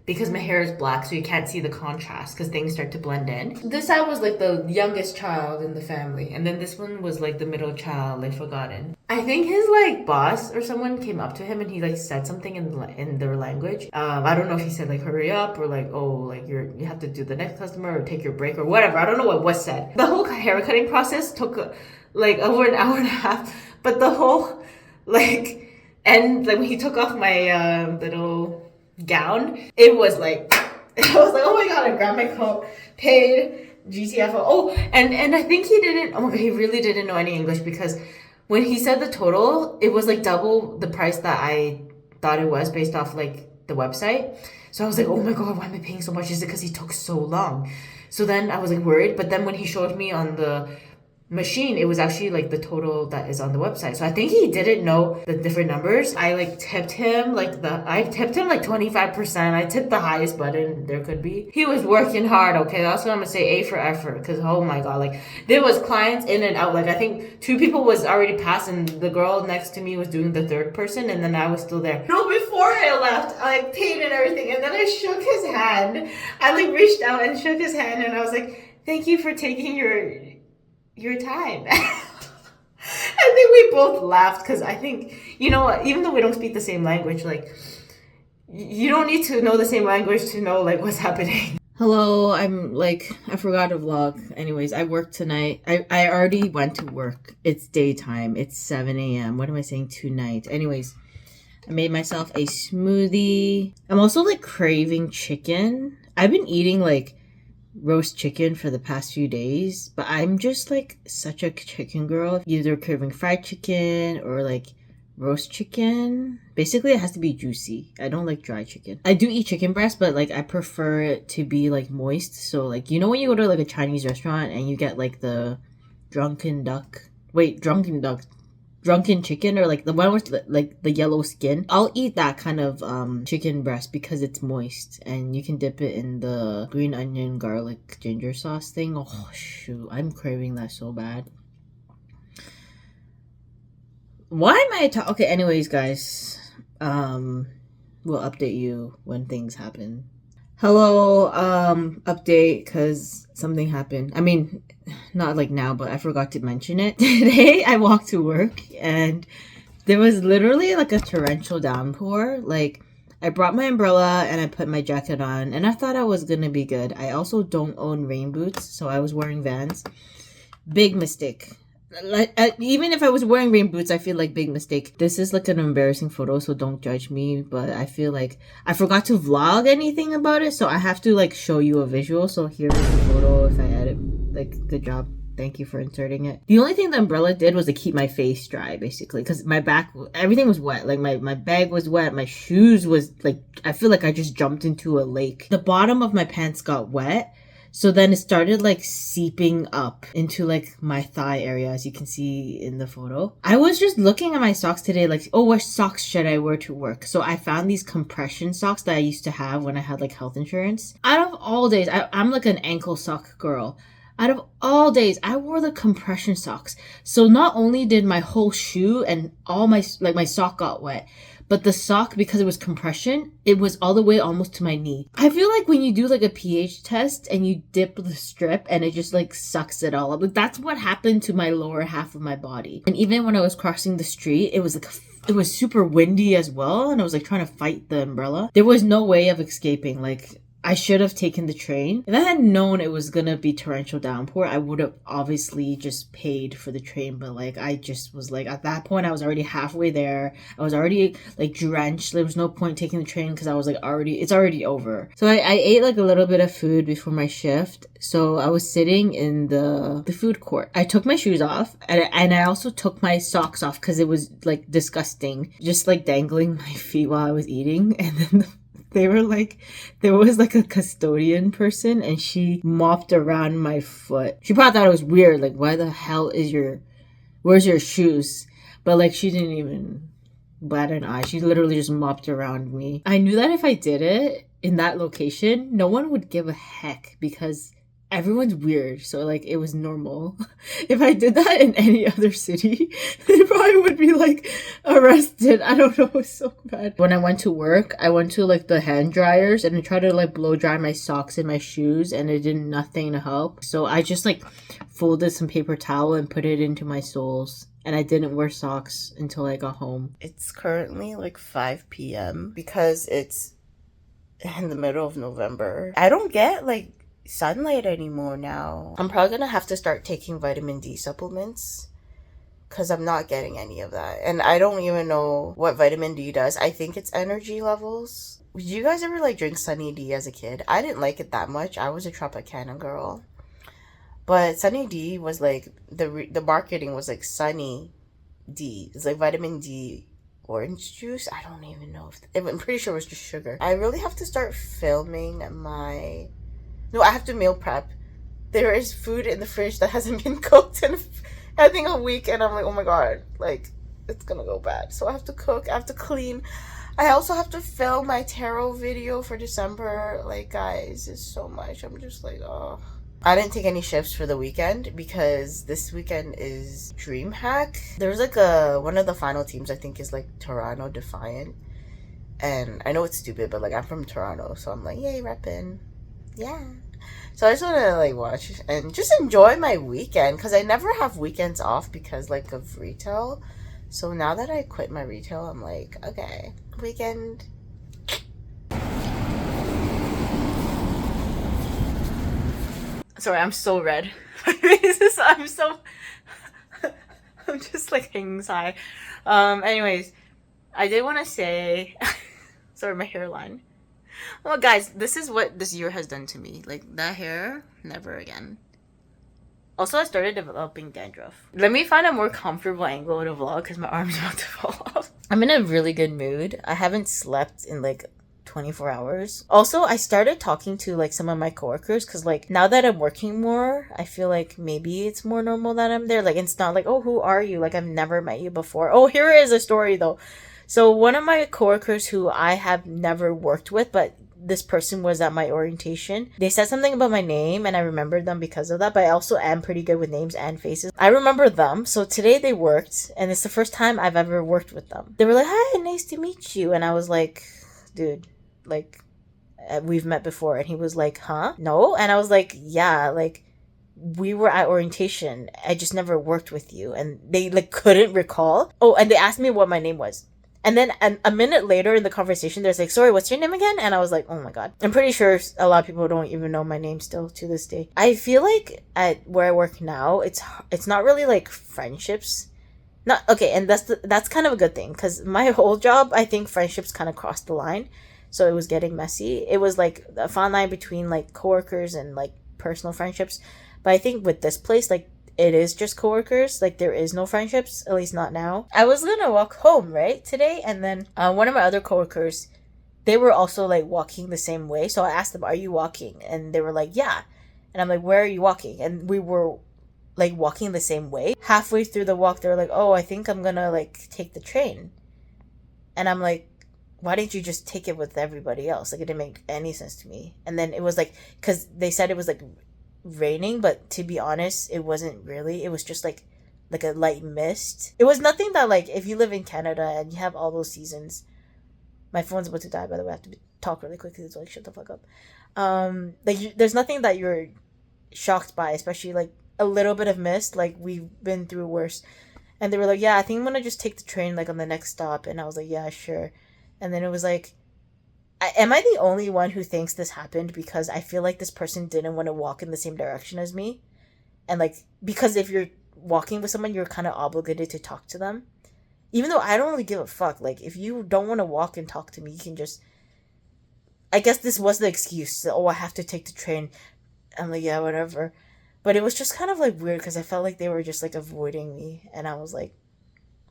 because my hair is black, so you can't see the contrast because things start to blend in. This side was like the youngest child in the family, and then this one was like the middle child, like forgotten. I think his like boss or someone came up to him and he like said something in their language. I don't know if he said like hurry up or like, oh, like you have to do the next customer or take your break or whatever. I don't know what was said. The whole hair cutting process took like over an hour and a half, but the whole like, and like when he took off my little gown, it was like I was like, oh my god, I grabbed my coat, paid GTFO. Oh, and I think he didn't, oh my god, he really didn't know any English because when he said the total, it was like double the price that I thought it was based off like the website. So I was like, oh my god, why am I paying so much? Is it because he took so long? So then I was like worried, but then when he showed me on the machine, it was actually like the total that is on the website. So I think he didn't know the different numbers. I like tipped him like 25%. I tipped the highest button there could be. He was working hard, okay? That's what I'm gonna say, A for effort, because oh my god, like there was clients in and out. Like I think 2 people was already passed and the girl next to me was doing the 3rd person and then I was still there. No, before I left, I like paid and everything and then I shook his hand. I like reached out and shook his hand and I was like, thank you for taking your time. I think we both laughed because I think, you know, even though we don't speak the same language, like you don't need to know the same language to know like what's happening. Hello, I'm like, I forgot to vlog. Anyways, I worked tonight. I already went to work. It's daytime. It's 7 a.m. What am I saying? Tonight. Anyways, I made myself a smoothie. I'm also like craving chicken. I've been eating like roast chicken for the past few days, but I'm just like such a chicken girl. Either craving fried chicken or like roast chicken. Basically, it has to be juicy. I don't like dry chicken. I do eat chicken breast, but like I prefer it to be like moist. So like, you know when you go to like a Chinese restaurant and you get like the drunken chicken or like the one with like the yellow skin. I'll eat that kind of chicken breast because it's moist and you can dip it in the green onion garlic ginger sauce thing. Oh shoot, I'm craving that so bad. Why am I okay, anyways guys, we'll update you when things happen. Hello, update because something happened. I mean, not like now, but I forgot to mention it. Today I walked to work and there was literally like a torrential downpour. Like I brought my umbrella and I put my jacket on and I thought I was gonna be good. I also don't own rain boots, so I was wearing Vans. Big mistake. Like even if I was wearing rain boots, I feel like big mistake. This is like an embarrassing photo, so don't judge me, but I feel like I forgot to vlog anything about it, so I have to like show you a visual. So here's the photo if I edit. Like, good job. Thank you for inserting it. The only thing the umbrella did was to keep my face dry, basically, because my back, everything was wet. Like my bag was wet. My shoes was like, I feel like I just jumped into a lake. The bottom of my pants got wet. So then it started like seeping up into like my thigh area, as you can see in the photo. I was just looking at my socks today, like, oh, what socks should I wear to work? So I found these compression socks that I used to have when I had like health insurance. Out of all days, I'm like an ankle sock girl. Out of all days, I wore the compression socks. So not only did my whole shoe and all my sock got wet, but the sock, because it was compression, it was all the way almost to my knee. I feel like when you do like a pH test and you dip the strip and it just like sucks it all up. Like that's what happened to my lower half of my body. And even when I was crossing the street, it was like it was super windy as well, and I was like trying to fight the umbrella. There was no way of escaping. Like I should have taken the train. If I had known it was gonna be torrential downpour, I would have obviously just paid for the train. But like I just was like, at that point I was already halfway there. I was already like drenched. There was no point taking the train because I was like it's already over. So I ate like a little bit of food before my shift. So I was sitting in the food court. I took my shoes off and I also took my socks off because it was like disgusting, just like dangling my feet while I was eating. And then they were like, there was like a custodian person and she mopped around my foot. She probably thought it was weird. Like, why the hell where's your shoes? But like, she didn't even bat an eye. She literally just mopped around me. I knew that if I did it in that location, no one would give a heck because everyone's weird. So like it was normal. If I did that in any other city, they probably would be like arrested. I don't know. It's so bad. When I went to work, I went to like the hand dryers and I tried to like blow dry my socks and my shoes and it did nothing to help. So I just like folded some paper towel and put it into my soles. And I didn't wear socks until I got home. It's currently like 5 p.m. because it's in the middle of November. I don't get like sunlight anymore now. I'm probably gonna have to start taking vitamin D supplements because I'm not getting any of that. And I don't even know what vitamin D does. I think it's energy levels. Did you guys ever like drink Sunny D as a kid? I didn't like it that much. I was a Tropicana girl. But Sunny D was like, the marketing was like Sunny D. It's like vitamin D orange juice. I don't even know I'm pretty sure it was just sugar. I really have to start filming No, I have to meal prep. There is food in the fridge that hasn't been cooked in, I think, a week. And I'm like, oh my God, like, it's gonna go bad. So I have to cook, I have to clean. I also have to film my tarot video for December. Like, guys, it's so much. I'm just like, oh. I didn't take any shifts for the weekend because this weekend is DreamHack. There's like one of the final teams, I think, is like Toronto Defiant. And I know it's stupid, but like, I'm from Toronto. So I'm like, yay, reppin'. Yeah. So I just want to like watch and just enjoy my weekend because I never have weekends off because like of retail. So now that I quit my retail, I'm like, okay, weekend. Sorry, I'm so red. I'm just like hanging high. Anyways, I did want to say, sorry, my hairline. Well, guys, this is what this year has done to me. Like, that hair, never again. Also, I started developing dandruff. Let me find a more comfortable angle to vlog because my arm's about to fall off. I'm in a really good mood. I haven't slept in like 24 hours. Also, I started talking to like some of my coworkers because like now that I'm working more, I feel like maybe it's more normal that I'm there. Like, it's not like, oh, who are you? Like, I've never met you before. Oh, here is a story though. So one of my coworkers who I have never worked with, but this person was at my orientation, they said something about my name and I remembered them because of that, but I also am pretty good with names and faces. I remember them. So today they worked and it's the first time I've ever worked with them. They were like, hi, nice to meet you. And I was like, dude, like, we've met before. And he was like, huh? No? And I was like, yeah, like, we were at orientation. I just never worked with you. And they like couldn't recall. Oh, and they asked me what my name was. And then a minute later in the conversation, there's like, sorry, what's your name again? And I was like, oh my God. I'm pretty sure a lot of people don't even know my name still to this day. I feel like at where I work now, it's not really like friendships. Not okay, and that's kind of a good thing because my whole job, I think friendships kind of crossed the line. So it was getting messy. It was like a fine line between like coworkers and like personal friendships. But I think with this place, like, it is just coworkers. Like, there is no friendships, at least not now. I was gonna walk home, right, today, and then one of my other coworkers, they were also like walking the same way. So I asked them, "Are you walking?" And they were like, "Yeah." And I'm like, "Where are you walking?" And we were like walking the same way. Halfway through the walk, they were like, "Oh, I think I'm gonna like take the train." And I'm like, why didn't you just take it with everybody else? Like, it didn't make any sense to me. And then it was like, because they said it was like raining, but to be honest, it wasn't really. It was just like a light mist. It was nothing that, like, if you live in Canada and you have all those seasons. My phone's about to die, by the way. I have to talk really quick because it's like, shut the fuck up. There's nothing that you're shocked by, especially like a little bit of mist. Like, we've been through worse. And they were like, "Yeah, I think I'm gonna just take the train like on the next stop." And I was like, "Yeah, sure." And then it was like, am I the only one who thinks this happened? Because I feel like this person didn't want to walk in the same direction as me. And like, because if you're walking with someone, you're kind of obligated to talk to them. Even though I don't really give a fuck. Like, if you don't want to walk and talk to me, you can just... I guess this was the excuse. Oh, I have to take the train. I'm like, yeah, whatever. But it was just kind of like weird because I felt like they were just like avoiding me. And I was like,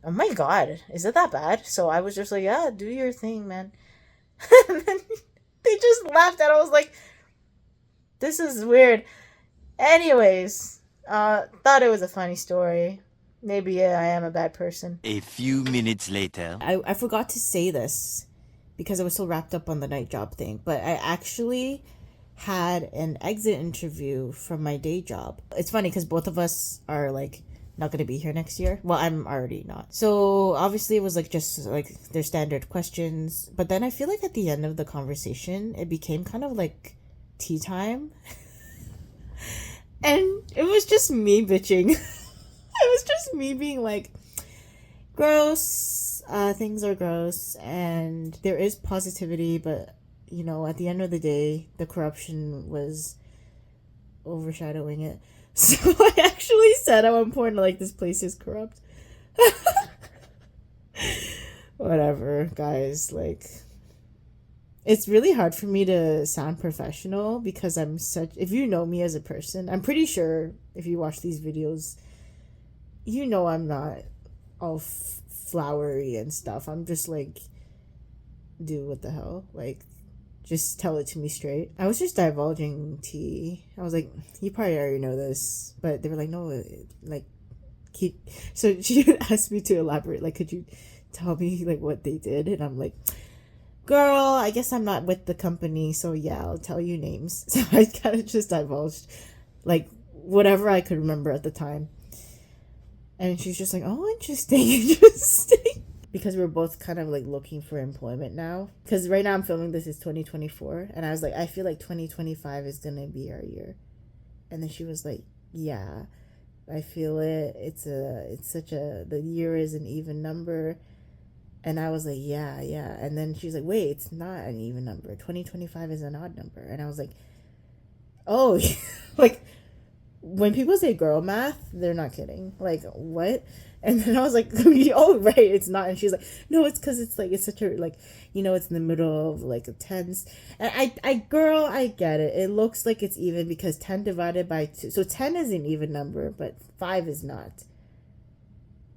oh my god, is it that bad? So I was just like, yeah, do your thing, man. And then they just laughed and I was like, this is weird. Anyways, thought it was a funny story. Maybe, yeah, I am a bad person. A few minutes later. I forgot to say this because I was so wrapped up on the night job thing, but I actually had an exit interview from my day job. It's funny because both of us are like not gonna be here next year. Well, I'm already not. So obviously it was like just like their standard questions. But then I feel like at the end of the conversation, it became kind of like tea time. And it was just me bitching. It was just me being like, gross, things are gross, and there is positivity, but you know, at the end of the day, the corruption was overshadowing it. So I actually said at one point, like, this place is corrupt. Whatever, guys. Like, it's really hard for me to sound professional because I'm such... If you know me as a person, I'm pretty sure if you watch these videos, you know I'm not all flowery and stuff. I'm just like, dude, what the hell? Like, just tell it to me straight. I was just divulging tea. I was like, you probably already know this. But they were like, no, like, keep... So she asked me to elaborate. Like, could you tell me, like, what they did? And I'm like, girl, I guess I'm not with the company. So, yeah, I'll tell you names. So I kind of just divulged, like, whatever I could remember at the time. And she's just like, oh, interesting. Because we're both kind of like looking for employment now. Because right now I'm filming this is 2024. And I was like, I feel like 2025 is going to be our year. And then she was like, yeah, I feel it. The year is an even number. And I was like, yeah. And then she's like, wait, it's not an even number. 2025 is an odd number. And I was like, oh, like, when people say girl math, they're not kidding. Like, what? And then I was like, oh, right, it's not. And she's like, no, it's because it's like, it's such a, like, you know, it's in the middle of like a tens. And girl, I get it. It looks like it's even because 10 divided by 2. So 10 is an even number, but 5 is not.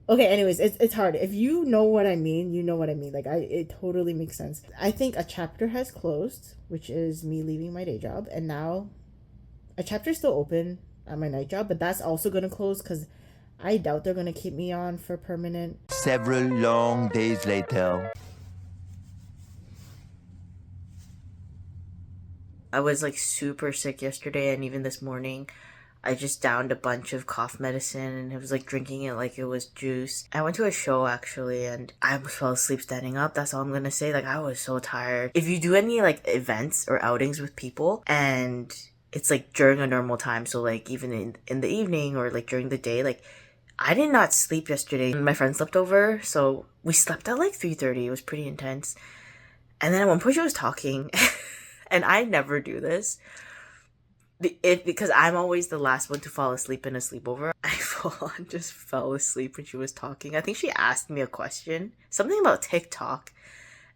Okay, anyways, it's hard. If you know what I mean, you know what I mean. Like, it totally makes sense. I think a chapter has closed, which is me leaving my day job. And now a chapter is still open at my night job, but that's also going to close because I doubt they're going to keep me on for permanent. Several long days later. I was like super sick yesterday, and even this morning I just downed a bunch of cough medicine and I was like drinking it like it was juice. I went to a show actually and I fell asleep standing up. That's all I'm gonna say. Like, I was so tired. If you do any like events or outings with people and it's like during a normal time, so like even in the evening or like during the day, like I did not sleep yesterday. My friend slept over, so we slept at like 3:30. It was pretty intense. And then at one point she was talking and I never do this. Because I'm always the last one to fall asleep in a sleepover. I full on just fell asleep when she was talking. I think she asked me a question, something about TikTok,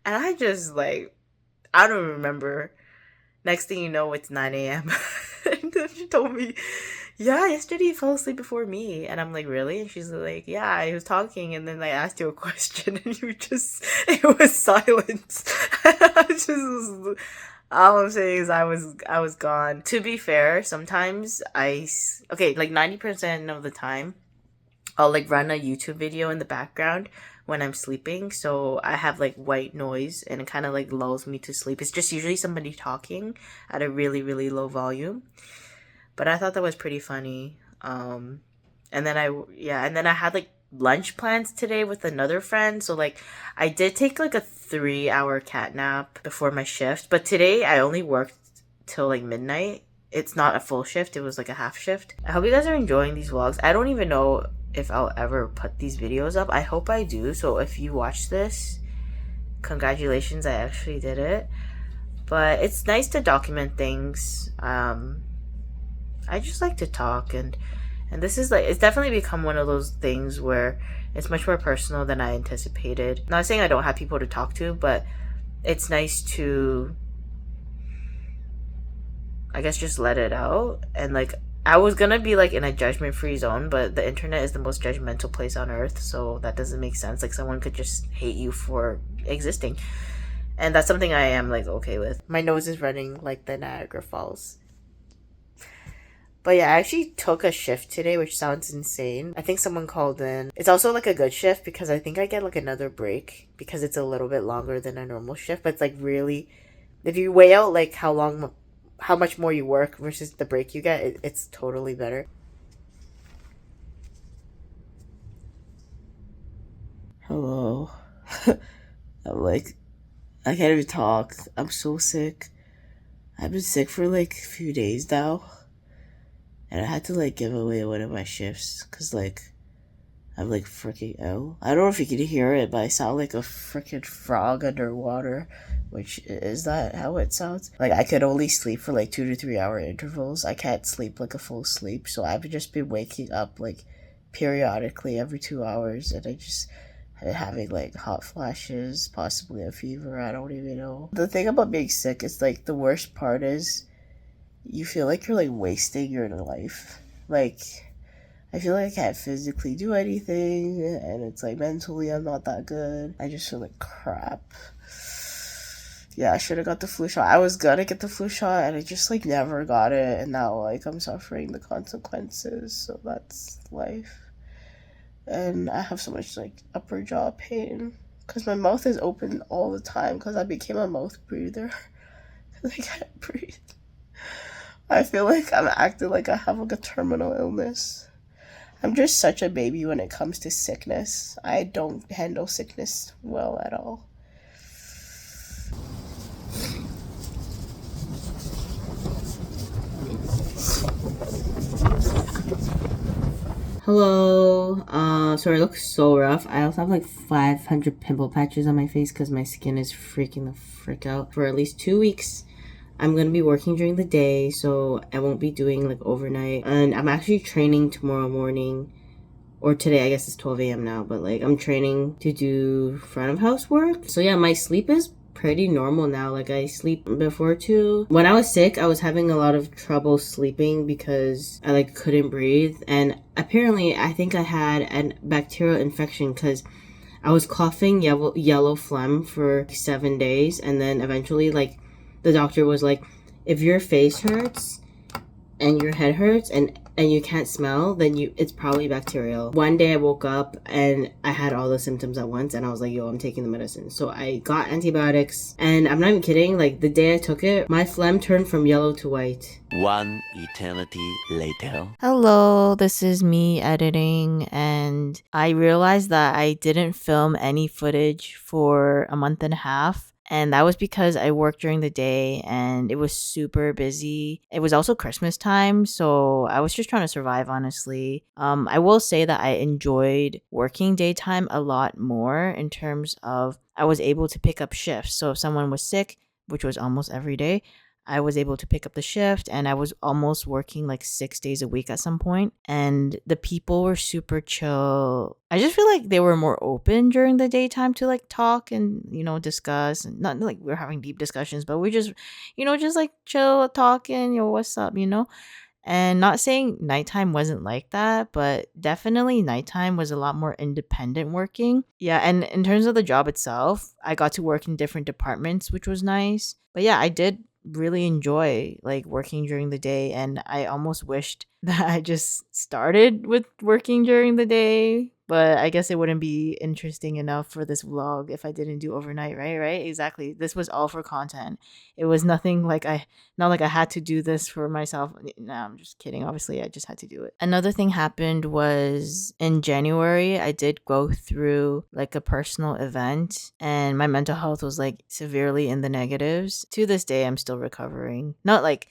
and I just like, I don't remember. Next thing you know, it's 9 a.m. and she told me, yeah, yesterday you fell asleep before me. And I'm like, really? And she's like, yeah, I was talking and then I asked you a question and you just, it was silence. I just, all I'm saying is I was gone. To be fair, sometimes okay, like 90% of the time, I'll like run a YouTube video in the background when I'm sleeping. So I have like white noise and it kind of like lulls me to sleep. It's just usually somebody talking at a really, really low volume. But I thought that was pretty funny. And then I had like lunch plans today with another friend. So like I did take like a 3-hour cat nap before my shift. But today I only worked till like midnight. It's not a full shift. It was like a half shift. I hope you guys are enjoying these vlogs. I don't even know if I'll ever put these videos up. I hope I do. So if you watch this, congratulations, I actually did it. But it's nice to document things. I just like to talk, and this is like, it's definitely become one of those things where it's much more personal than I anticipated. Not saying I don't have people to talk to, but it's nice to, I guess, just let it out. And like, I was gonna be like in a judgment-free zone, but the internet is the most judgmental place on earth, so that doesn't make sense. Like, someone could just hate you for existing, and that's something I am like okay with. My nose is running like the Niagara Falls. But yeah, I actually took a shift today, which sounds insane. I think someone called in. It's also like a good shift because I think I get like another break because it's a little bit longer than a normal shift. But it's like really, if you weigh out like how much more you work versus the break you get, it's totally better. Hello. I'm like, I can't even talk. I'm so sick. I've been sick for like a few days now. And I had to like give away one of my shifts because like I'm like freaking ill. I don't know if you can hear it, but I sound like a freaking frog underwater. Which is that how it sounds? Like I could only sleep for like 2 to 3 hour intervals. I can't sleep like a full sleep, so I've just been waking up like periodically every 2 hours, and I just having like hot flashes, possibly a fever. I don't even know. The thing about being sick is like the worst part is you feel like you're like wasting your life. Like I feel like I can't physically do anything, and it's like mentally I'm not that good. I just feel like crap. Yeah, I should have got the flu shot. I was gonna get the flu shot and I just like never got it, and now like I'm suffering the consequences. So that's life. And I have so much like upper jaw pain because my mouth is open all the time because I became a mouth breather because I can't breathe. I feel like I'm acting like I have like a terminal illness. I'm just such a baby when it comes to sickness. I don't handle sickness well at all. Hello. Sorry, I look so rough. I also have like 500 pimple patches on my face because my skin is freaking the frick out for at least 2 weeks. I'm going to be working during the day, so I won't be doing like overnight. And I'm actually training tomorrow morning, or today, I guess it's 12 a.m. now, but like I'm training to do front of house work. So yeah, my sleep is pretty normal now. Like I sleep before 2. When I was sick, I was having a lot of trouble sleeping because I like couldn't breathe. And apparently I think I had a bacterial infection because I was coughing yellow phlegm for 7 days. And then eventually like the doctor was like, if your face hurts and your head hurts and you can't smell, then it's probably bacterial. One day I woke up and I had all the symptoms at once, and I was like, yo, I'm taking the medicine. So I got antibiotics, and I'm not even kidding, like the day I took it, my phlegm turned from yellow to white. One eternity later. Hello, this is me editing, and I realized that I didn't film any footage for a month and a half. And that was because I worked during the day and it was super busy. It was also Christmas time, so I was just trying to survive, honestly. I will say that I enjoyed working daytime a lot more in terms of I was able to pick up shifts. So if someone was sick, which was almost every day, I was able to pick up the shift, and I was almost working like 6 days a week at some point. And the people were super chill. I just feel like they were more open during the daytime to like talk and, discuss. And not like we're having deep discussions, but we just, just like chill talking, what's up, And not saying nighttime wasn't like that, but definitely nighttime was a lot more independent working. Yeah, and in terms of the job itself, I got to work in different departments, which was nice. But yeah, I did really enjoy like working during the day, and I almost wished that I just started with working during the day, but I guess it wouldn't be interesting enough for this vlog if I didn't do overnight, right? Exactly. This was all for content. It was nothing like not like I had to do this for myself. No, I'm just kidding. Obviously, I just had to do it. Another thing happened was in January, I did go through like a personal event, and my mental health was like severely in the negatives. To this day, I'm still recovering. Not like,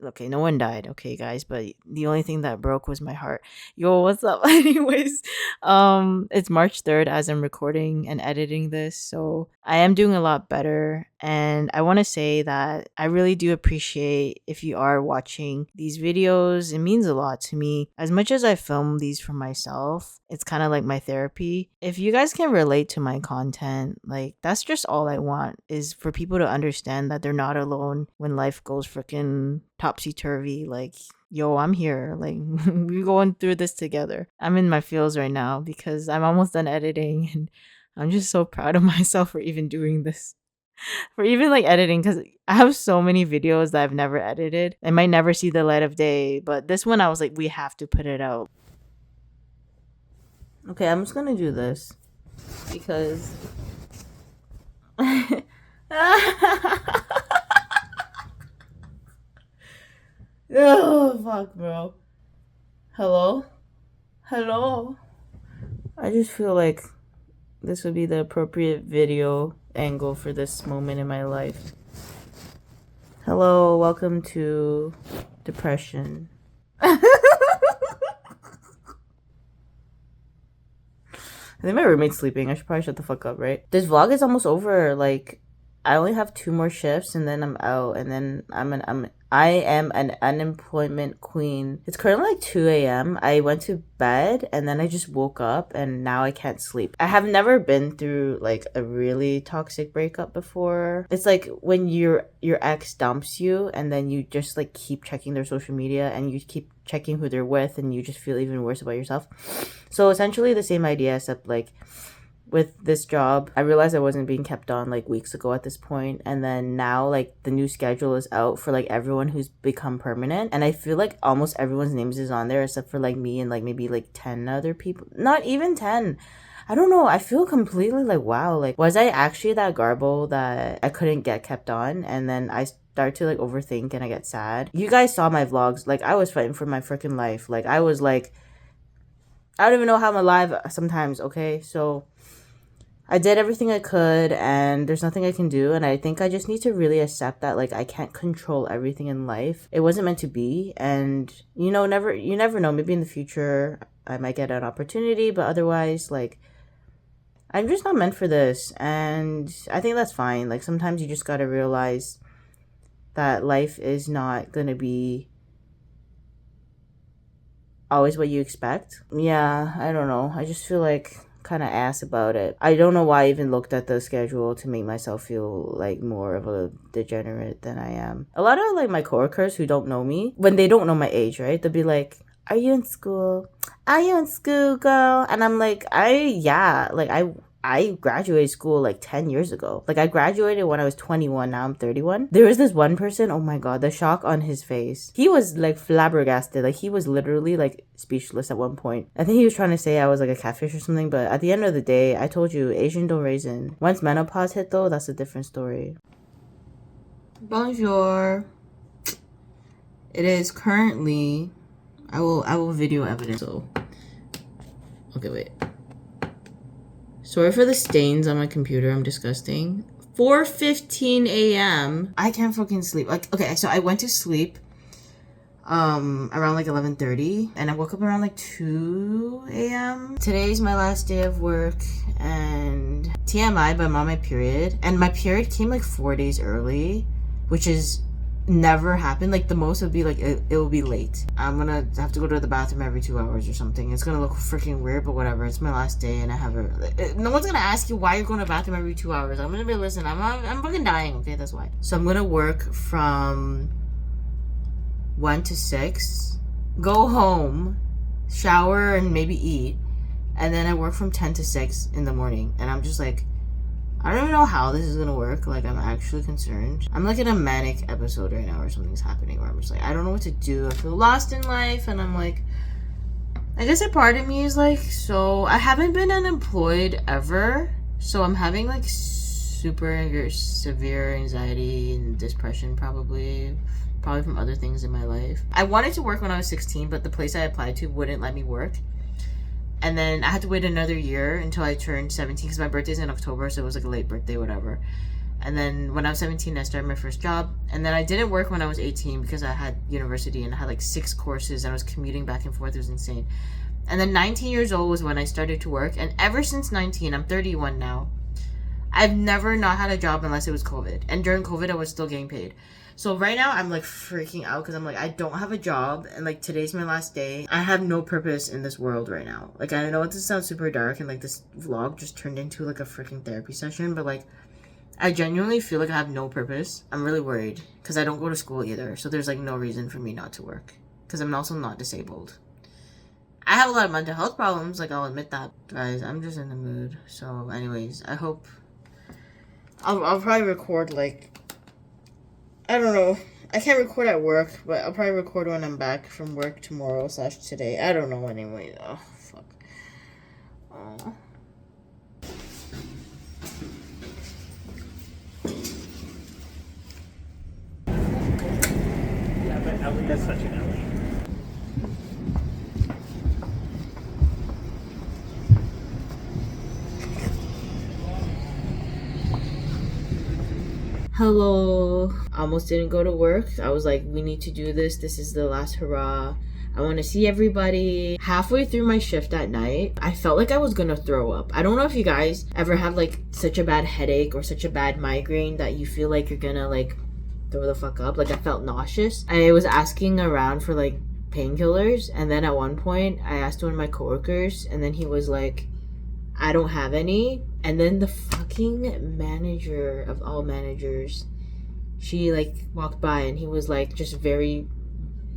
okay, no one died, okay, guys, but the only thing that broke was my heart. Yo, what's up? Anyways, it's March 3rd as I'm recording and editing this, so I am doing a lot better, and I want to say that I really do appreciate if you are watching these videos. It means a lot to me. As much as I film these for myself, it's kind of like my therapy. If you guys can relate to my content, like, that's just all I want, is for people to understand that they're not alone when life goes freaking topsy-turvy. Like, yo, I'm here. Like, we're going through this together. I'm in my feels right now because I'm almost done editing, and I'm just so proud of myself for even doing this. For even like editing, because I have so many videos that I've never edited. I might never see the light of day, but this one I was like, we have to put it out. Okay, I'm just gonna do this because oh fuck, bro. Hello? I just feel like this would be the appropriate video angle for this moment in my life. Hello, welcome to depression. I think my roommate's sleeping. I should probably shut the fuck up, right? This vlog is almost over. Like, I only have 2 more shifts and then I'm out, and then I am an unemployment queen. It's currently like 2 a.m. I went to bed and then I just woke up and now I can't sleep. I have never been through like a really toxic breakup before. It's like when your ex dumps you and then you just like keep checking their social media and you keep checking who they're with and you just feel even worse about yourself. So essentially the same idea, except like with this job, I realized I wasn't being kept on like weeks ago at this point, and then now like the new schedule is out for like everyone who's become permanent, and I feel like almost everyone's names is on there except for like me and like maybe like 10 other people. Not even 10. I don't know. I feel completely like, wow, like, was I actually that garble that I couldn't get kept on? And then I start to like overthink and I get sad. You guys saw my vlogs. Like, I was fighting for my freaking life. Like, I was like, I don't even know how I'm alive sometimes, okay? So I did everything I could and there's nothing I can do, and I think I just need to really accept that like I can't control everything in life. It wasn't meant to be, and you never know, maybe in the future I might get an opportunity, but otherwise like I'm just not meant for this, and I think that's fine. Like, sometimes you just got to realize that life is not going to be always what you expect. Yeah, I don't know. I just feel like kind of ass about it. I don't know why I even looked at the schedule to make myself feel like more of a degenerate than I am. A lot of like my coworkers who don't know me, when they don't know my age, right, they'll be like, are you in school? Are you in school, girl? And I'm like, I graduated school like 10 years ago. Like, I graduated when I was 21. Now I'm 31. There was this one person, oh my god, the shock on his face. He was like flabbergasted. Like, he was literally like speechless at one point. I think he was trying to say I was like a catfish or something, but at the end of the day, I told you, Asian don't raisin. Once menopause hit though, that's a different story. Bonjour. It is currently, I will video evidence. So, okay, wait. Sorry for the stains on my computer. I'm disgusting. 4:15 a.m. I can't fucking sleep. Like, okay, so I went to sleep around like 11:30 and I woke up around like 2 a.m. Today's my last day of work, and TMI, but I'm on my period, and my period came like 4 days early, which is never happened. Like, the most would be like it will be late. I'm gonna have to go to the bathroom every 2 hours or something. It's gonna look freaking weird, but whatever. It's my last day and I have no one's gonna ask you why you're going to the bathroom every 2 hours. I'm gonna be, listen, I'm fucking dying, okay? That's why. So I'm gonna work from 1 to 6, go home, shower, and maybe eat. And then I work from 10 to 6 in the morning. And I'm just like, I don't even know how this is gonna work. Like, I'm actually concerned. I'm like in a manic episode right now where something's happening where I'm just like, I don't know what to do. I feel lost in life. And I'm like, I guess a part of me is like, so I haven't been unemployed ever. So I'm having like super severe anxiety and depression probably from other things in my life. I wanted to work when I was 16, but the place I applied to wouldn't let me work. And then I had to wait another year until I turned 17 because my birthday's in October, so it was like a late birthday, whatever. And then when I was 17, I started my first job. And then I didn't work when I was 18 because I had university and I had like 6 courses and I was commuting back and forth. It was insane. And then 19 years old was when I started to work. And ever since 19, I'm 31 now, I've never not had a job unless it was COVID. And during COVID, I was still getting paid. So right now, I'm like freaking out because I'm like, I don't have a job. And like, today's my last day. I have no purpose in this world right now. Like, I know this sounds super dark and like this vlog just turned into like a freaking therapy session. But like, I genuinely feel like I have no purpose. I'm really worried because I don't go to school either. So there's like no reason for me not to work because I'm also not disabled. I have a lot of mental health problems. Like, I'll admit that. Guys, I'm just in the mood. So anyways, I hope I'll probably record like, I don't know. I can't record at work, but I'll probably record when I'm back from work tomorrow / today. I don't know anyway. Oh, fuck. Oh. Yeah, but Ellie is such an Ellie. Hello. Almost didn't go to work. I was like, we need to do this. This is the last hurrah. I want to see everybody. Halfway through my shift at night, I felt like I was gonna throw up. I don't know if you guys ever have like such a bad headache or such a bad migraine that you feel like you're gonna like throw the fuck up. Like, I felt nauseous. I was asking around for like painkillers, and then at one point I asked one of my coworkers, and then he was like, I don't have any. And then the fucking manager of all managers, she like walked by and he was like just very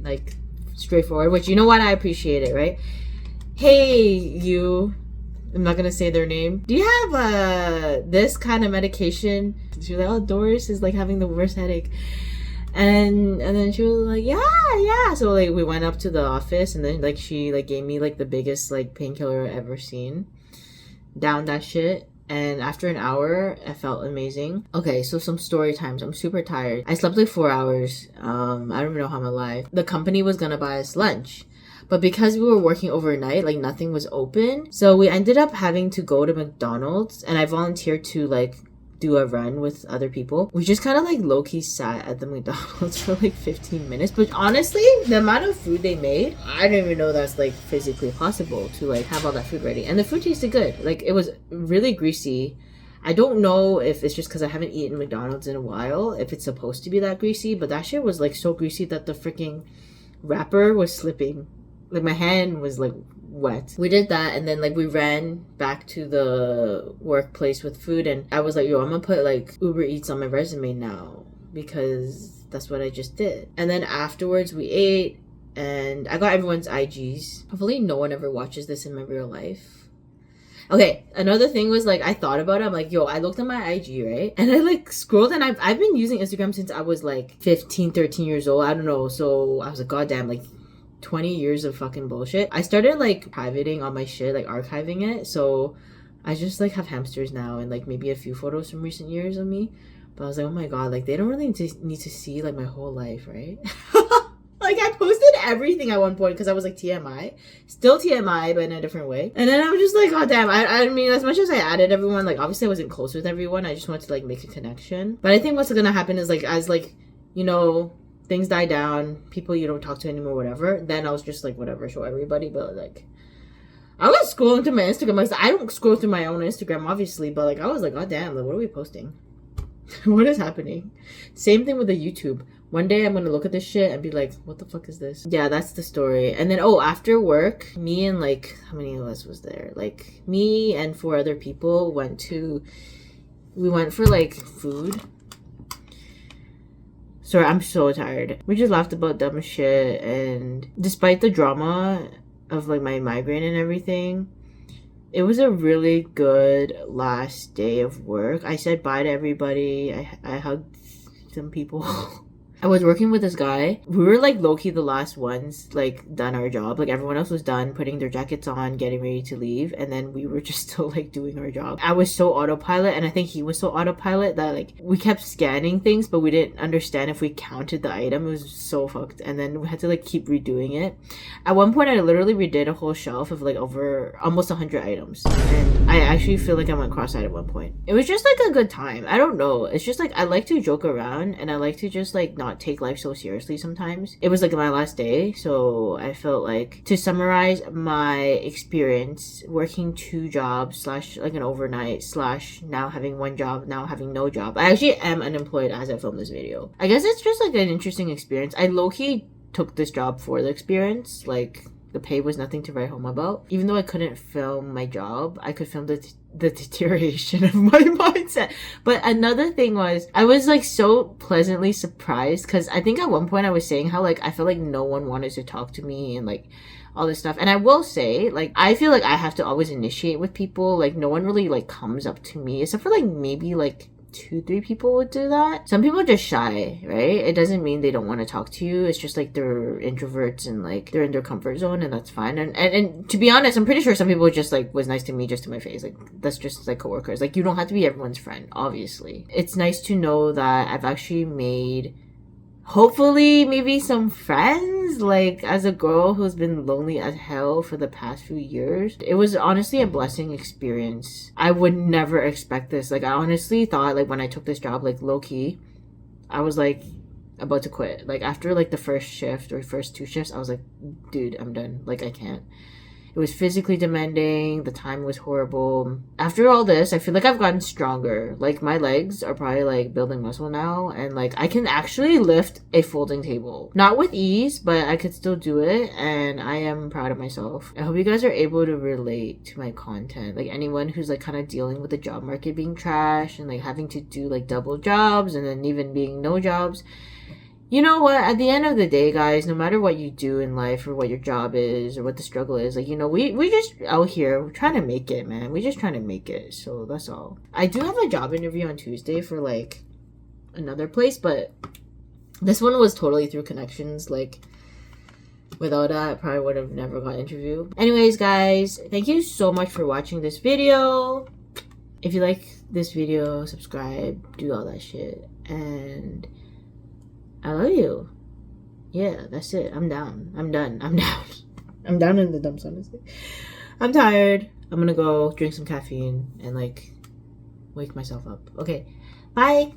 like straightforward, which, you know what, I appreciate it, right? Hey, you, I'm not gonna say their name. Do you have this kind of medication? She was like, oh, Doris is like having the worst headache. And then she was like, yeah. So like we went up to the office, and then like she like gave me like the biggest like painkiller I've ever seen. Down that shit. And after an hour, I felt amazing. Okay, so some story times. I'm super tired. I slept like 4 hours. I don't even know how I'm alive. The company was gonna buy us lunch, but because we were working overnight, like nothing was open. So we ended up having to go to McDonald's, and I volunteered to like do a run with other people. We just kind of like low-key sat at the McDonald's for like 15 minutes. But honestly, the amount of food they made, I didn't even know that's like physically possible to like have all that food ready. And the food tasted good. Like, it was really greasy. I don't know if it's just because I haven't eaten McDonald's in a while, if it's supposed to be that greasy, but that shit was like so greasy that the freaking wrapper was slipping. Like, my hand was like wet. We did that, and then like we ran back to the workplace with food, and I was like, yo, I'm gonna put like Uber Eats on my resume now because that's what I just did. And then afterwards we ate, and I got everyone's IGs. Hopefully no one ever watches this in my real life. Okay, another thing was like, I thought about it. I'm like, yo, I looked at my IG, right? And I like scrolled, and I've been using Instagram since I was like 15, 13 years old. I don't know. So I was like, goddamn, like 20 years of fucking bullshit. I started like privating all my shit, like archiving it. So I just like have hamsters now and like maybe a few photos from recent years of me. But I was like, oh my god, like they don't really need to see like my whole life, right? Like, I posted everything at one point because I was like TMI. Still TMI, but in a different way. And then I was just like, god damn. I mean, as much as I added everyone, like obviously I wasn't close with everyone. I just wanted to like make a connection. But I think what's gonna happen is like, as like, you know, things die down, people you don't talk to anymore, whatever, then I was just like, whatever, show everybody. But like, I was scrolling through my Instagram. Like, I don't scroll through my own Instagram, obviously, but like, I was like, god damn, like, what are we posting? What is happening? Same thing with the YouTube. One day I'm gonna look at this shit and be like, what the fuck is this? Yeah, that's the story. And then, oh, after work, me and like, how many of us was there? Like, me and 4 other people we went for like food. Sorry, I'm so tired. We just laughed about dumb shit, and despite the drama of like my migraine and everything, it was a really good last day of work. I said bye to everybody. I hugged some people. I was working with this guy. We were like low-key the last ones, like done our job. Like everyone else was done putting their jackets on, getting ready to leave, and then we were just still like doing our job. I was so autopilot, and I think he was so autopilot that like we kept scanning things, but we didn't understand if we counted the item. It was so fucked, and then we had to like keep redoing it. At one point, I literally redid a whole shelf of like over almost 100 items, and I actually feel like I went cross-eyed at one point. It was just like a good time. I don't know. It's just like I like to joke around, and I like to just like not take life so seriously sometimes. It was like my last day, so I felt like to summarize my experience working 2 jobs slash like an overnight slash now having 1 job, now having no job. I actually am unemployed as I film this video. I guess it's just like an interesting experience. I low-key took this job for the experience. Like the pay was nothing to write home about. Even though I couldn't film my job, I could film the deterioration of my mindset. But another thing was, I was like so pleasantly surprised, because I think at one point I was saying how like I felt like no one wanted to talk to me and like all this stuff. And I will say, like, I feel like I have to always initiate with people. Like no one really like comes up to me, except for like maybe like 2-3 people would do that. Some people are just shy, right? It doesn't mean they don't want to talk to you. It's just like they're introverts and like they're in their comfort zone, and that's fine. And to be honest, I'm pretty sure some people just like was nice to me just to my face. Like that's just like coworkers. Like you don't have to be everyone's friend, obviously. It's nice to know that I've actually made hopefully maybe some friends. Like as a girl who's been lonely as hell for the past few years, it was honestly a blessing experience. I would never expect this. Like I honestly thought like when I took this job, like low-key, I was like about to quit. Like after like the first shift or first 2 shifts, I was like, dude, I'm done. Like I can't. It was physically demanding. The time was horrible. After all this, I feel like I've gotten stronger. Like my legs are probably like building muscle now, and like I can actually lift a folding table. Not with ease, but I could still do it, and I am proud of myself. I hope you guys are able to relate to my content. Like anyone who's like kind of dealing with the job market being trash and like having to do like double jobs and then even being no jobs. You know what? At the end of the day, guys, no matter what you do in life or what your job is or what the struggle is, like, you know, we just out here, we're trying to make it, man. We're just trying to make it. So that's all. I do have a job interview on Tuesday for like another place, but this one was totally through connections. Like without that, I probably would have never got an interview. Anyways, guys, thank you so much for watching this video. If you like this video, subscribe, do all that shit. And I love you. Yeah, that's it. I'm down. I'm done. I'm down. I'm down in the dumps, honestly. I'm tired. I'm gonna go drink some caffeine and like wake myself up. Okay, bye.